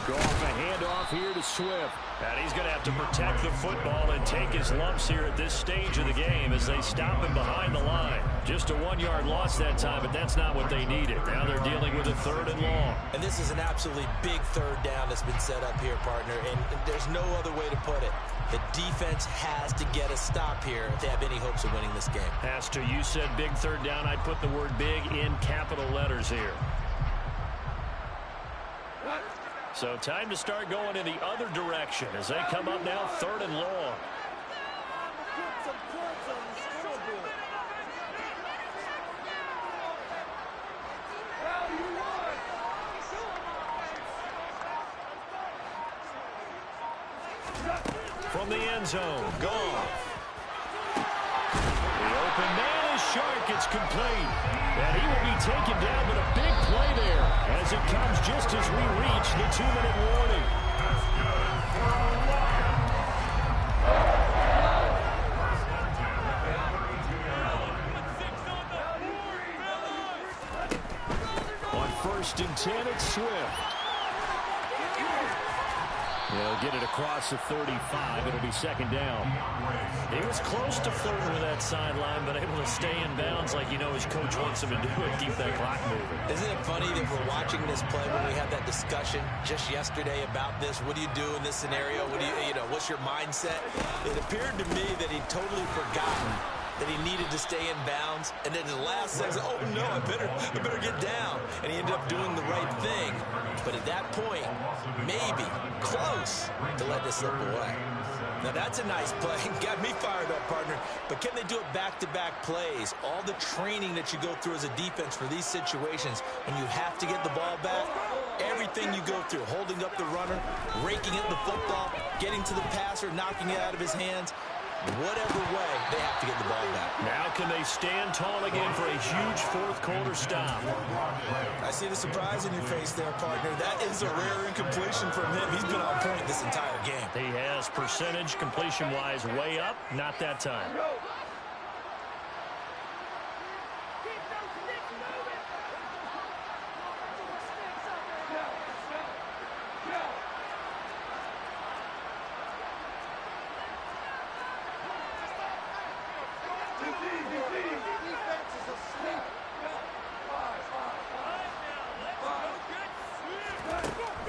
Go off a handoff here to Swift. And he's going to have to protect the football and take his lumps here at this stage of the game as they stop him behind the line. Just a 1-yard loss that time, but that's not what they needed. Now they're dealing with a 3rd and long. And this is an absolutely big 3rd down that's been set up here, partner, and there's no other way to put it. The defense has to get a stop here if they have any hopes of winning this game. Has to. You said big 3rd down. I'd put the word big in capital letters here. So time to start going in the other direction as they come up now 3rd and long. From the end zone, Goff. The open man is Shark. It's complete. And he will be taken down, but a big play there as it comes just as we reach the 2-minute warning. On 1st and 10, it's Swift. He'll get it across the 35. It'll be second down. He was close to flirting with that sideline, but able to stay in bounds like his coach wants him to do and keep that clock moving. Isn't it funny that we're watching this play when we had that discussion just yesterday about this? What do you do in this scenario? What do what's your mindset? It appeared to me that he'd totally forgotten that he needed to stay in bounds, and then in the last second, oh no, I better get down. And he ended up doing the right thing. But at that point, maybe close to let this slip away. Now that's a nice play. Got me fired up, partner. But can they do it back-to-back plays? All the training that you go through as a defense for these situations, and you have to get the ball back. Everything you go through, holding up the runner, raking at the football, getting to the passer, knocking it out of his hands. Whatever way, they have to get the ball back. Now can they stand tall again for a huge fourth-quarter stop? I see the surprise in your face there, partner. That is a rare incompletion from him. He's been on point this entire game. He has percentage completion-wise way up. Not that time.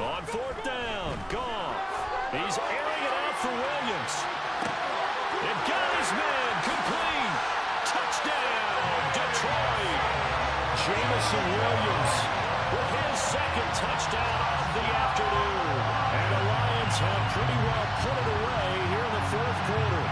On fourth down, Goff. He's airing it out for Williams. It got his man complete. Touchdown, Detroit. Jameson Williams with his second touchdown of the afternoon. And the Lions have pretty well put it away here in the fourth quarter.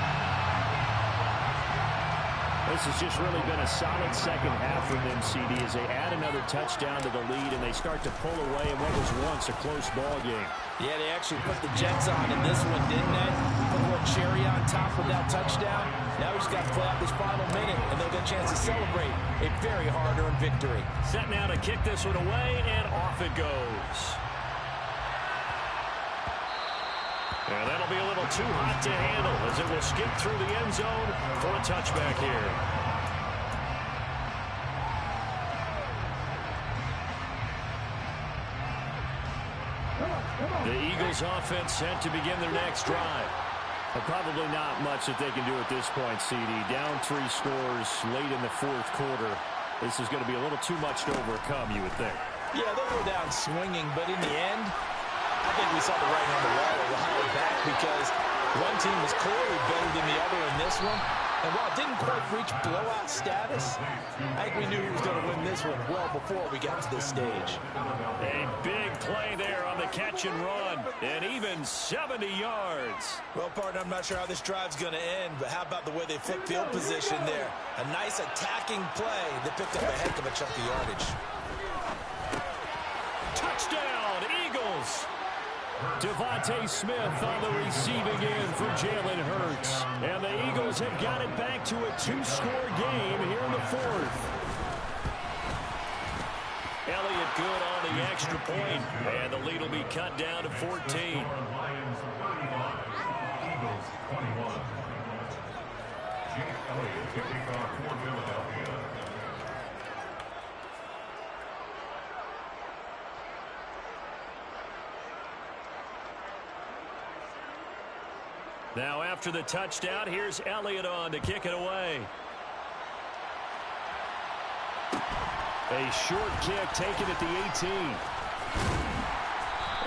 This has just really been a solid second half from them, CD, as they add another touchdown to the lead and they start to pull away in what was once a close ball game. Yeah, they actually put the Jets on in this one, didn't they? Put a little cherry on top with that touchdown. Now he's got to play out this final minute, and they'll get a chance to celebrate a very hard-earned victory. Set now to kick this one away, and off it goes. And that'll be a little too hot to handle as it will skip through the end zone for a touchback here. The Eagles offense set to begin their next drive. But probably not much that they can do at this point, CD. Down 3 scores late in the fourth quarter. This is going to be a little too much to overcome, you would think. Yeah, they'll go down swinging, but in the end, I think we saw the writing on the wall a while back because one team was clearly better than the other in this one. And while it didn't quite reach blowout status, I think we knew he was going to win this one well before we got to this stage. A big play there on the catch and run, and even 70 yards. Well, partner, I'm not sure how this drive's going to end, but how about the way they flipped field position there? A nice attacking play that picked up a heck of a chunk of yardage. Touchdown, Eagles! Devontae Smith on the receiving end for Jalen Hurts. And the Eagles have got it back to a 2-score game here in the fourth. Elliott good on the extra point, and the lead will be cut down to 14. Lions 35, Eagles 21. Jake Elliott kicking off for Philadelphia. Now after the touchdown, here's Elliott on to kick it away. A short kick taken at the 18.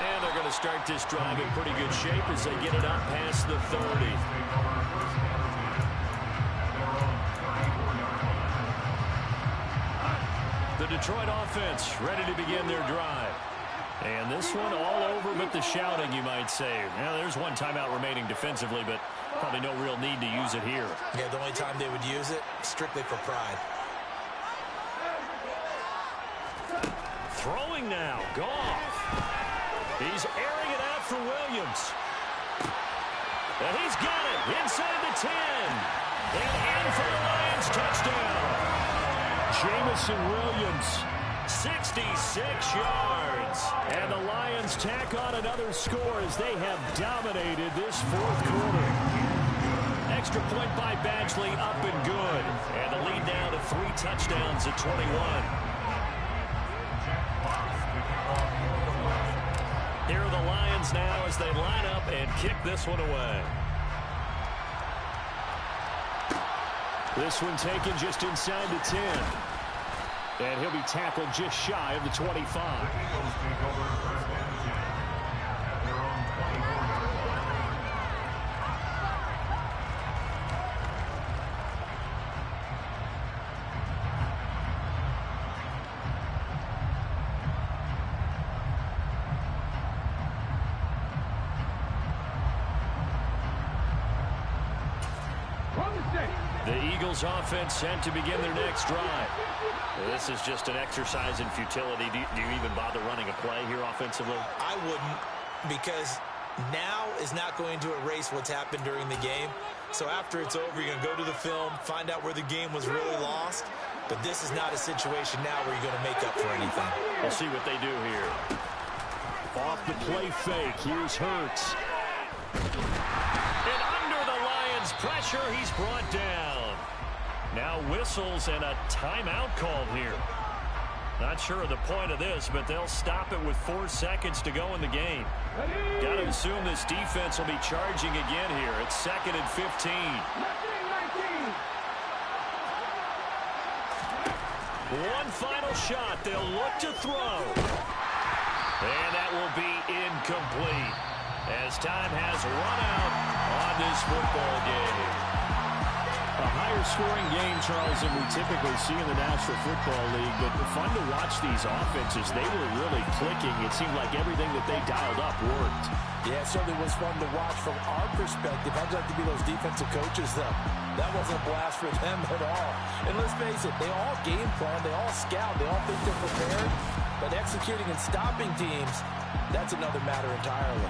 And they're going to start this drive in pretty good shape as they get it up past the 30. The Detroit offense ready to begin their drive. And this one all over but the shouting, you might say. Now, there's one timeout remaining defensively, but probably no real need to use it here. Yeah, the only time they would use it, strictly for pride. Throwing now, Goff. He's airing it out for Williams. And he's got it inside the 10. And in for the Lions touchdown. Jameson Williams. 66 yards. And the Lions tack on another score as they have dominated this fourth quarter. Extra point by Badgley, up and good. And the lead now to 3 touchdowns at 21. Here are the Lions now as they line up and kick this one away. This one taken just inside the 10. And he'll be tackled just shy of the 25. The Eagles take over first and 10 at their own 24-yard line. The Eagles offense set to begin their next drive. This is just an exercise in futility. Do you even bother running a play here offensively? I wouldn't, because now is not going to erase what's happened during the game. So after it's over, you're going to go to the film, find out where the game was really lost. But this is not a situation now where you're going to make up for anything. We'll see what they do here. Off the play fake, here's Hurts. And under the Lions' pressure, he's brought down. Now whistles and a timeout called here. Not sure of the point of this, but they'll stop it with 4 seconds to go in the game. Got to assume this defense will be charging again here. It's 2nd and 15. One final shot. They'll look to throw. And that will be incomplete as time has run out on this football game. A higher scoring game, Charles, than we typically see in the National Football League, but fun to watch these offenses. They were really clicking. It seemed like everything that they dialed up worked. Yeah, it certainly was fun to watch from our perspective. How'd you like to be those defensive coaches, though? That wasn't a blast for them at all. And let's face it, they all game plan, they all scout, they all think they're prepared, but executing and stopping teams, that's another matter entirely.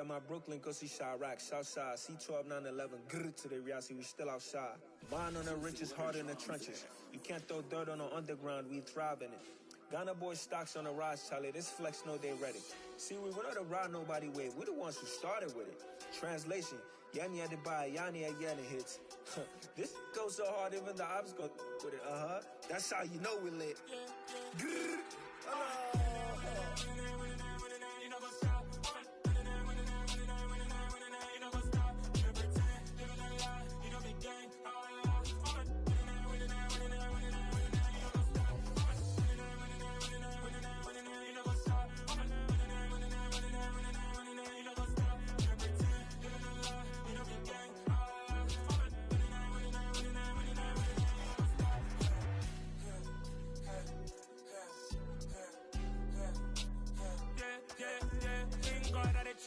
at my Brooklyn, go see Chirac, Southside, C12, 911, grrr to the Riasi, we still outside. Bond on the riches, hard in the trenches. You can't throw dirt on the underground, we thrive in it. Ghana boys stocks on the rise, Charlie, this flex know they ready. See, we were not to ride nobody with, we're the ones who started with it. Translation, Yanni had to buy, Yanni had getting hits. This goes so hard, even the ops go with it, That's how you know we lit. Grrr.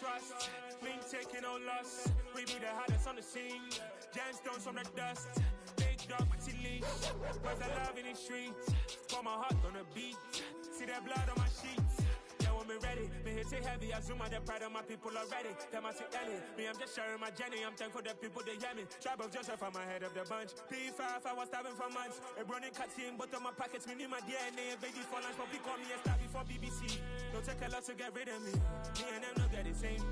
Trust, we ain't taking no loss. We be the hottest on the scene. Gemstones from the dust. Big dog with your leash. Cause I love in the streets. Pour my heart on the beat. See that blood on my sheets. Yeah, when me ready, me hit it heavy. I zoom out the pride of my people already. Them I see Ellie. Me, I'm just sharing my journey. I'm thankful that people they hear me. Tribe of Joseph, I'm ahead of the bunch. P5, I was starving for months. A running cutscene, but on my pockets, me need my DNA. Baby for lunch, but we call me a star before BBC. Don't take a lot to get rid of me. Me and them no get the same.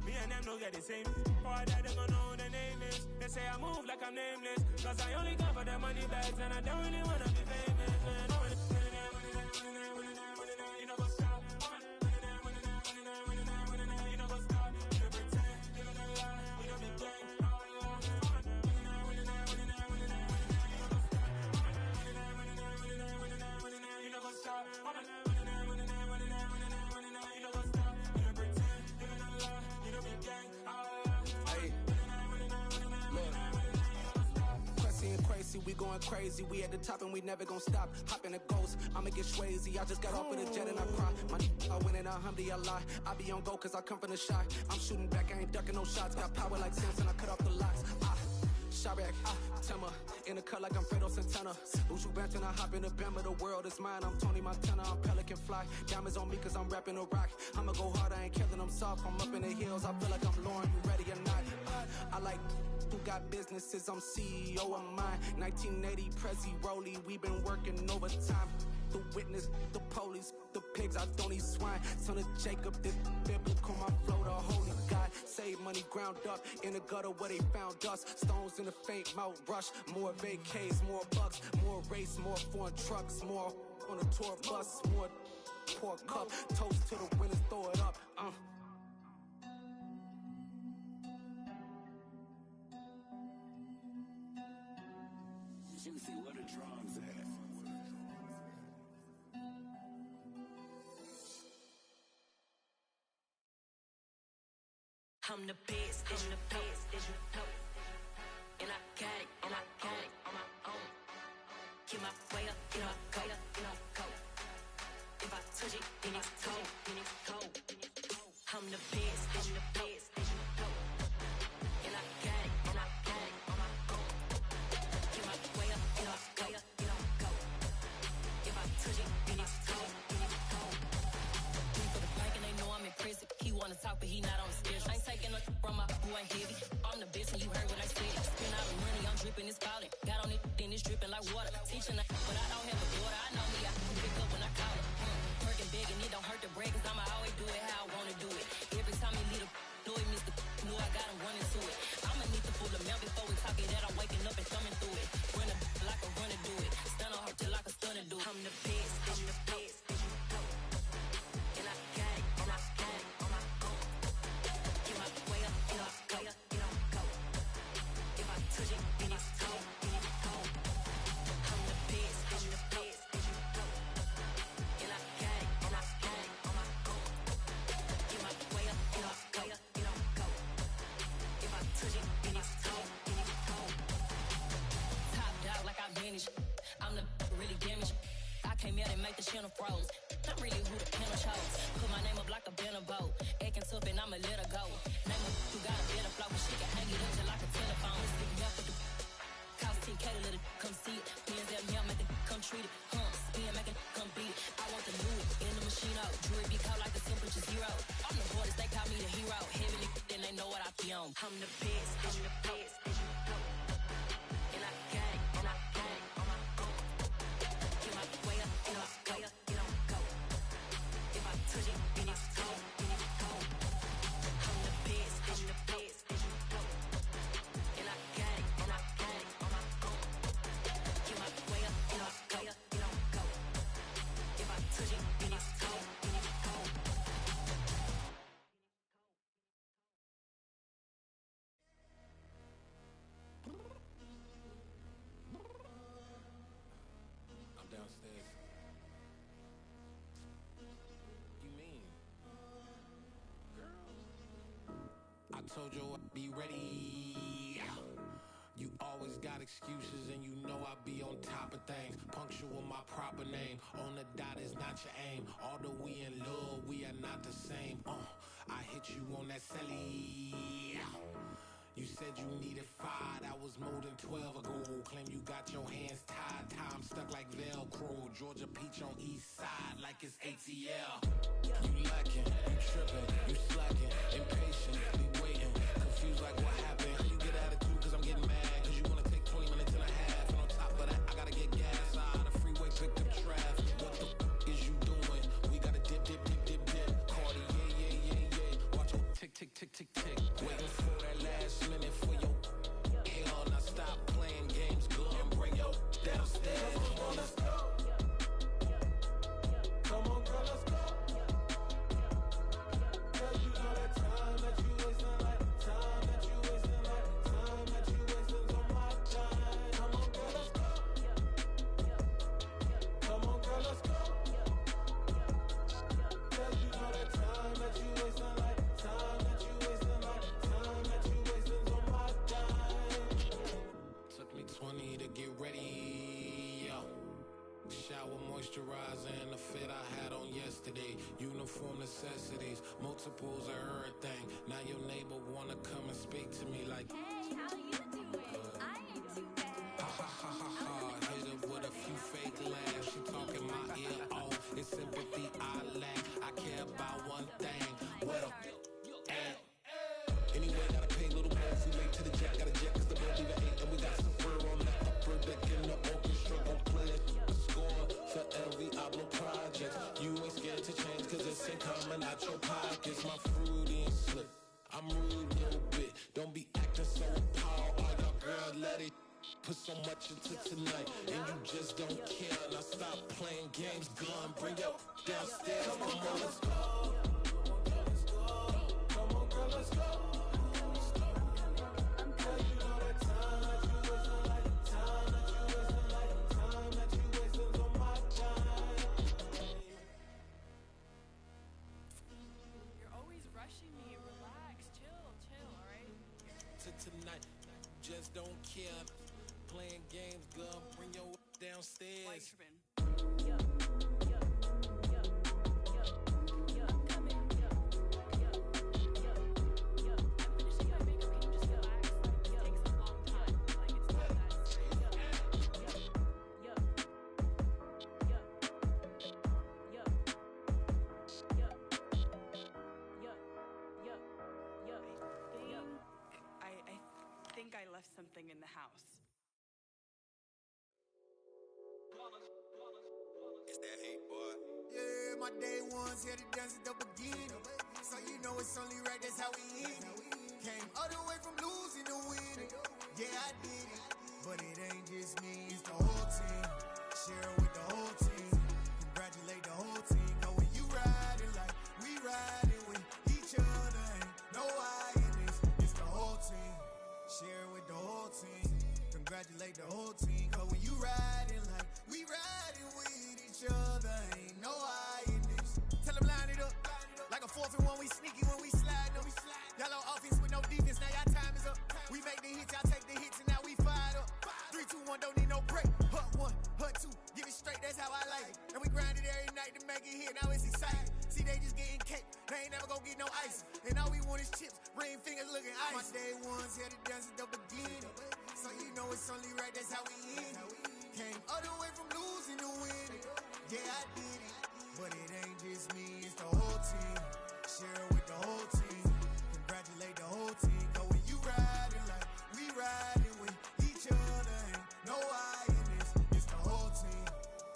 Me and them no get the same. Boy, that they gonna know who the name is. They say I move like I'm nameless. Cause I only come for the money bags and I don't really wanna be famous, man. You know what's up? You know what's up? You don't pretend, you don't lie, you don't be gang. You know what's up? We going crazy, we at the top and we never gonna stop. Hop in a ghost, I'ma get swayzy. I just got off of the jet and I cry. My I win in a Humvee, I lie. I be on go cause I come from the shot. I'm shooting back, I ain't ducking no shots. Got power like Samson, I cut off the locks. Chirac, Tema, in the cut like I'm Fredo Santana. Uju Benton, I hop in the Bama, the world is mine. I'm Tony Montana, I'm Pelican Fly. Diamonds on me cause I'm rapping a rock. I'ma go hard, I ain't killing them soft. I'm up in the hills, I feel like I'm Lauren, you ready or not? I like who got businesses, I'm CEO of mine. 1980 Prezi Rolly, we been working overtime. The witness, the police, the pigs, I don't eat swine. Son of Jacob, this biblical, my flow, the holy God. Save money ground up in the gutter where they found us. Stones in the faint Mount Rush. More vacays, more bucks, more race, more foreign trucks, more on a tour bus, more pour cup. Toast to the winners, throw it up. Juicy, where the drums at? I'm the best, I'm the best, and I got it, and I got it on my own. Get my way up, get my way up, get my go. If I touch it, then it's cold, then it's cold. I'm the best, I'm the best, and I got it, and I got it on my own. Get my way up, get my way up, get my go. If I touch it, then it's cold, then it's cold. For the bank and they know I'm in prison. He wanna talk, but he not on the schedule. I ain't taking no from my boy heavy. I'm the best and you heard what I said. Spend all the money, I'm dripping, it's falling. Got on it, then it's dripping like water. Teaching but I don't have a daughter. I know me, I can pick up when I call it. Working big and it don't hurt to break, cause I'ma always do it how I wanna do it. Every time he lead a know he missed the know I got him running to it. I'ma need to pull the mouth before we talk it that I'm waking up and thumbing through it. Run a like a runner do it. Stun on her till like a stunner do it. I'm the best, I'm the best. And I got it, and I got it on my own. Get my way up, get my way up, get on go. If I touch it, then it's cold, then it's cold. I'm the best, I'm the best. And I got it, and I got it on my own. Get my way up, get my way up, get on go. If I touch it, then it's cold, then it's cold. Top dog like I manage. I'm the really damaged. I came out and make the channel froze. I'm really who the panel chose. Put my name up like a banner boat. Acting tough and I'ma let her go. Name her who got a better flow, but she can hang it up just like a telephone. Stick me up with the cost 10K to let it come see it. Hands out me, I'm make it come treat it. Spin, make it come beat it. I want the new in the machine out. Jewelry be out like the temperature's 0. I'm the hardest, they call me the hero. Heavy then they know what I be on. I'm the best, I'm the best, and you know. And I got it, and I got it on my own. Get my way up, get on go, get on go. If I touch it, then it's cold, then it's cold. I'm the best, and you know. And I got it, and I got it on my own. Get my way up, get on go, get on go. If I touch it, then it's cold, then it's cold. I'm downstairs. You mean? Girl. I told you I'd be ready. You always got excuses and you know I be on top of things. Punctual my proper name. On the dot is not your aim. Although we in love, we are not the same. I hit you on that celly. You said you needed 5, that was more than 12 ago. Claim you got your hands tied, time stuck like Velcro. Georgia Peach on east side like it's ATL. You lacking, you tripping, you slacking, impatient, be waiting, confused like what happened. You get attitude cause I'm getting mad, cause you wanna take 20 minutes and a half. And on top of that, I gotta get gas out of the freeway, pick up traffic. What the is you doing? We gotta dip, dip, dip, dip, dip. Cardi, yeah. Watch your tick, tick, tick, tick, tick. Waiting for that last minute for your hell. Now stop playing games, go and bring your downstairs. Come on, let's go. Come on, girl, let's go. Cause you know that time that you wasting, like time that you wasting, like time that you wasting on my time. Come on, girl, let's go. Come on, girl, let's go. Cause you know that time that you wasting, like time that you wasting, like time that you wasting on my time. Took me 20 to get ready, yo. Shower, moisturizer, and the fit I had on yesterday. Uniform necessities, multiples of everything. Now your neighbor wanna come and speak to me like, Hey, how you doing? I ain't too bad. ha ha ha ha ha. Hit her with a few fake laughs. She talking my ear off. It's sympathy I lack. I care about one thing. What up? Anyway, gotta pay a little more if we late to the jack. Got a jet cause the boat leave at 8. And we got some fur on that upper deck in the orchestra. Gon' play a score for every Ablo project. You ain't scared to change cause this ain't coming out your pockets. My fruity and slip. I'm rude a little bit. Don't be acting so appalled. All y'all girl, let it put so much into tonight. And you just don't care. Now stop playing games. Gun, bring your downstairs. Come on, let's go. Come on, girl, let's go. Cause you know that time that you wasting, like time that you wasting, like time that you wasting on my time. You're always rushing me. Relax, chill, alright? To tonight, just don't care. Playing games, girl, bring your downstairs. I think I left something in the house. It's that hate, boy. Yeah, my day ones here to dance at the beginning. So you know it's only right, that's how we end it. Came all the way from losing to winning. Yeah, I did it. But it ain't just me, it's the whole team. Share it with the whole team. Congratulate the whole team. Cause when you riding like we riding with each other, ain't no I in this. It's the whole team. Share it with the whole team. Congratulate the whole team. Cause when you riding like we riding with each other, ain't no I in this. Tell them line it up. Like a 4th and 1, we sneaky when we slide them. Yellow offense with no defense, now y'all time is up. We make the hits, y'all take the hits, and now we fired up. 3, 2, 1, don't need no break. Hut 1, hut 2, give it straight, that's how I like it. And we grind it every night to make it hit, now it's exciting. See, they just getting cake, they ain't never gonna get no ice. And all we want is chips, ring fingers looking ice. My day ones here to dance at the beginning. So you know it's only right, that's how we end it. Came all the way from losing to winning. Yeah, I did it. But it ain't just me, it's the whole team. Share it with the whole team. Congratulate the whole team. Cause when you riding like we riding with each other, ain't no I in this. It's the whole team.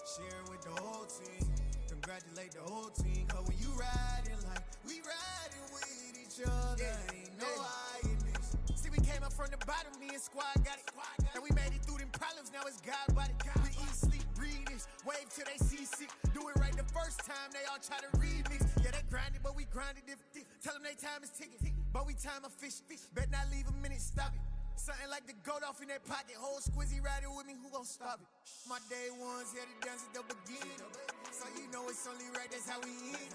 Share it with the whole team. Congratulate the whole team. Cause when you riding like we riding with each other, ain't no I in this. See, we came up from the bottom, me and squad got it. And we made it through them problems, now it's God body. We eat, sleep, breathe this. Wave till they seasick. Do it right the first time, they all try to remix. Yeah, they grinded, but we grinded different. Tell them they time is ticking, but we time a fish. Bet not leave a minute, stop it. Something like the goat off in their pocket. Whole squizzy riding with me, who gon' stop it? My day ones here to dance at the beginning. So you know it's only right, that's how we end.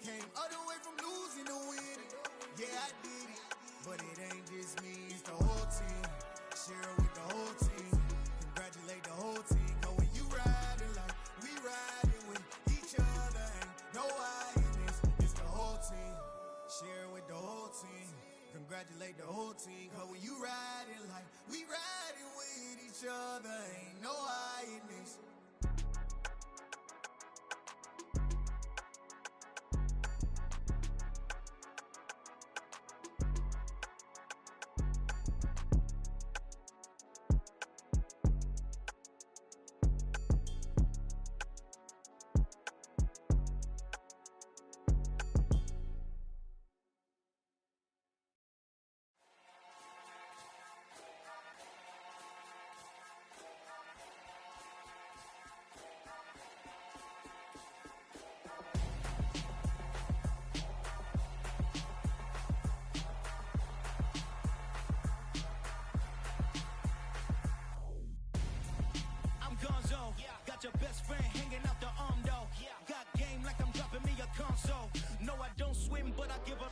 Came all the way from losing to winning. Yeah, I did it. But it ain't just me, it's the whole team. Share it with the whole team. Congratulate the whole team. Cause when you riding like we riding with each other, ain't no I in this. It's the whole team. Share it with the whole team. Congratulate the whole team. Cause when you riding like we riding with each other, ain't no I in this. Got your best friend hanging out the arm though. Got game like I'm dropping me a console. No, I don't swim, but I give a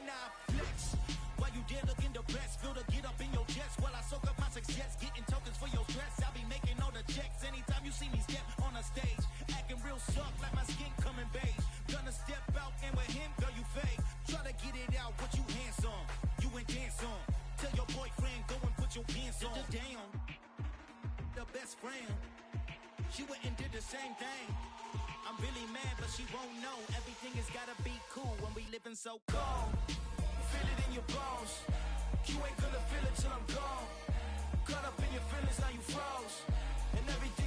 nah flex. While you there looking the best, feel the get up in your chest while I soak up my success, getting tokens for your stress. I'll be making all the checks anytime you see me step on a stage, acting real soft like my skin coming beige. Gonna step out and with him, girl, you fake. Try to get it out, what you hands on, you ain't dance on. Tell your boyfriend go and put your pants on. Damn, the best friend. She went and did the same thing. I'm really mad, but she won't know. Everything has gotta be cool when we living so cold. Feel it in your bones. You ain't gonna feel it till I'm gone. Caught up in your feelings, now you froze. And everything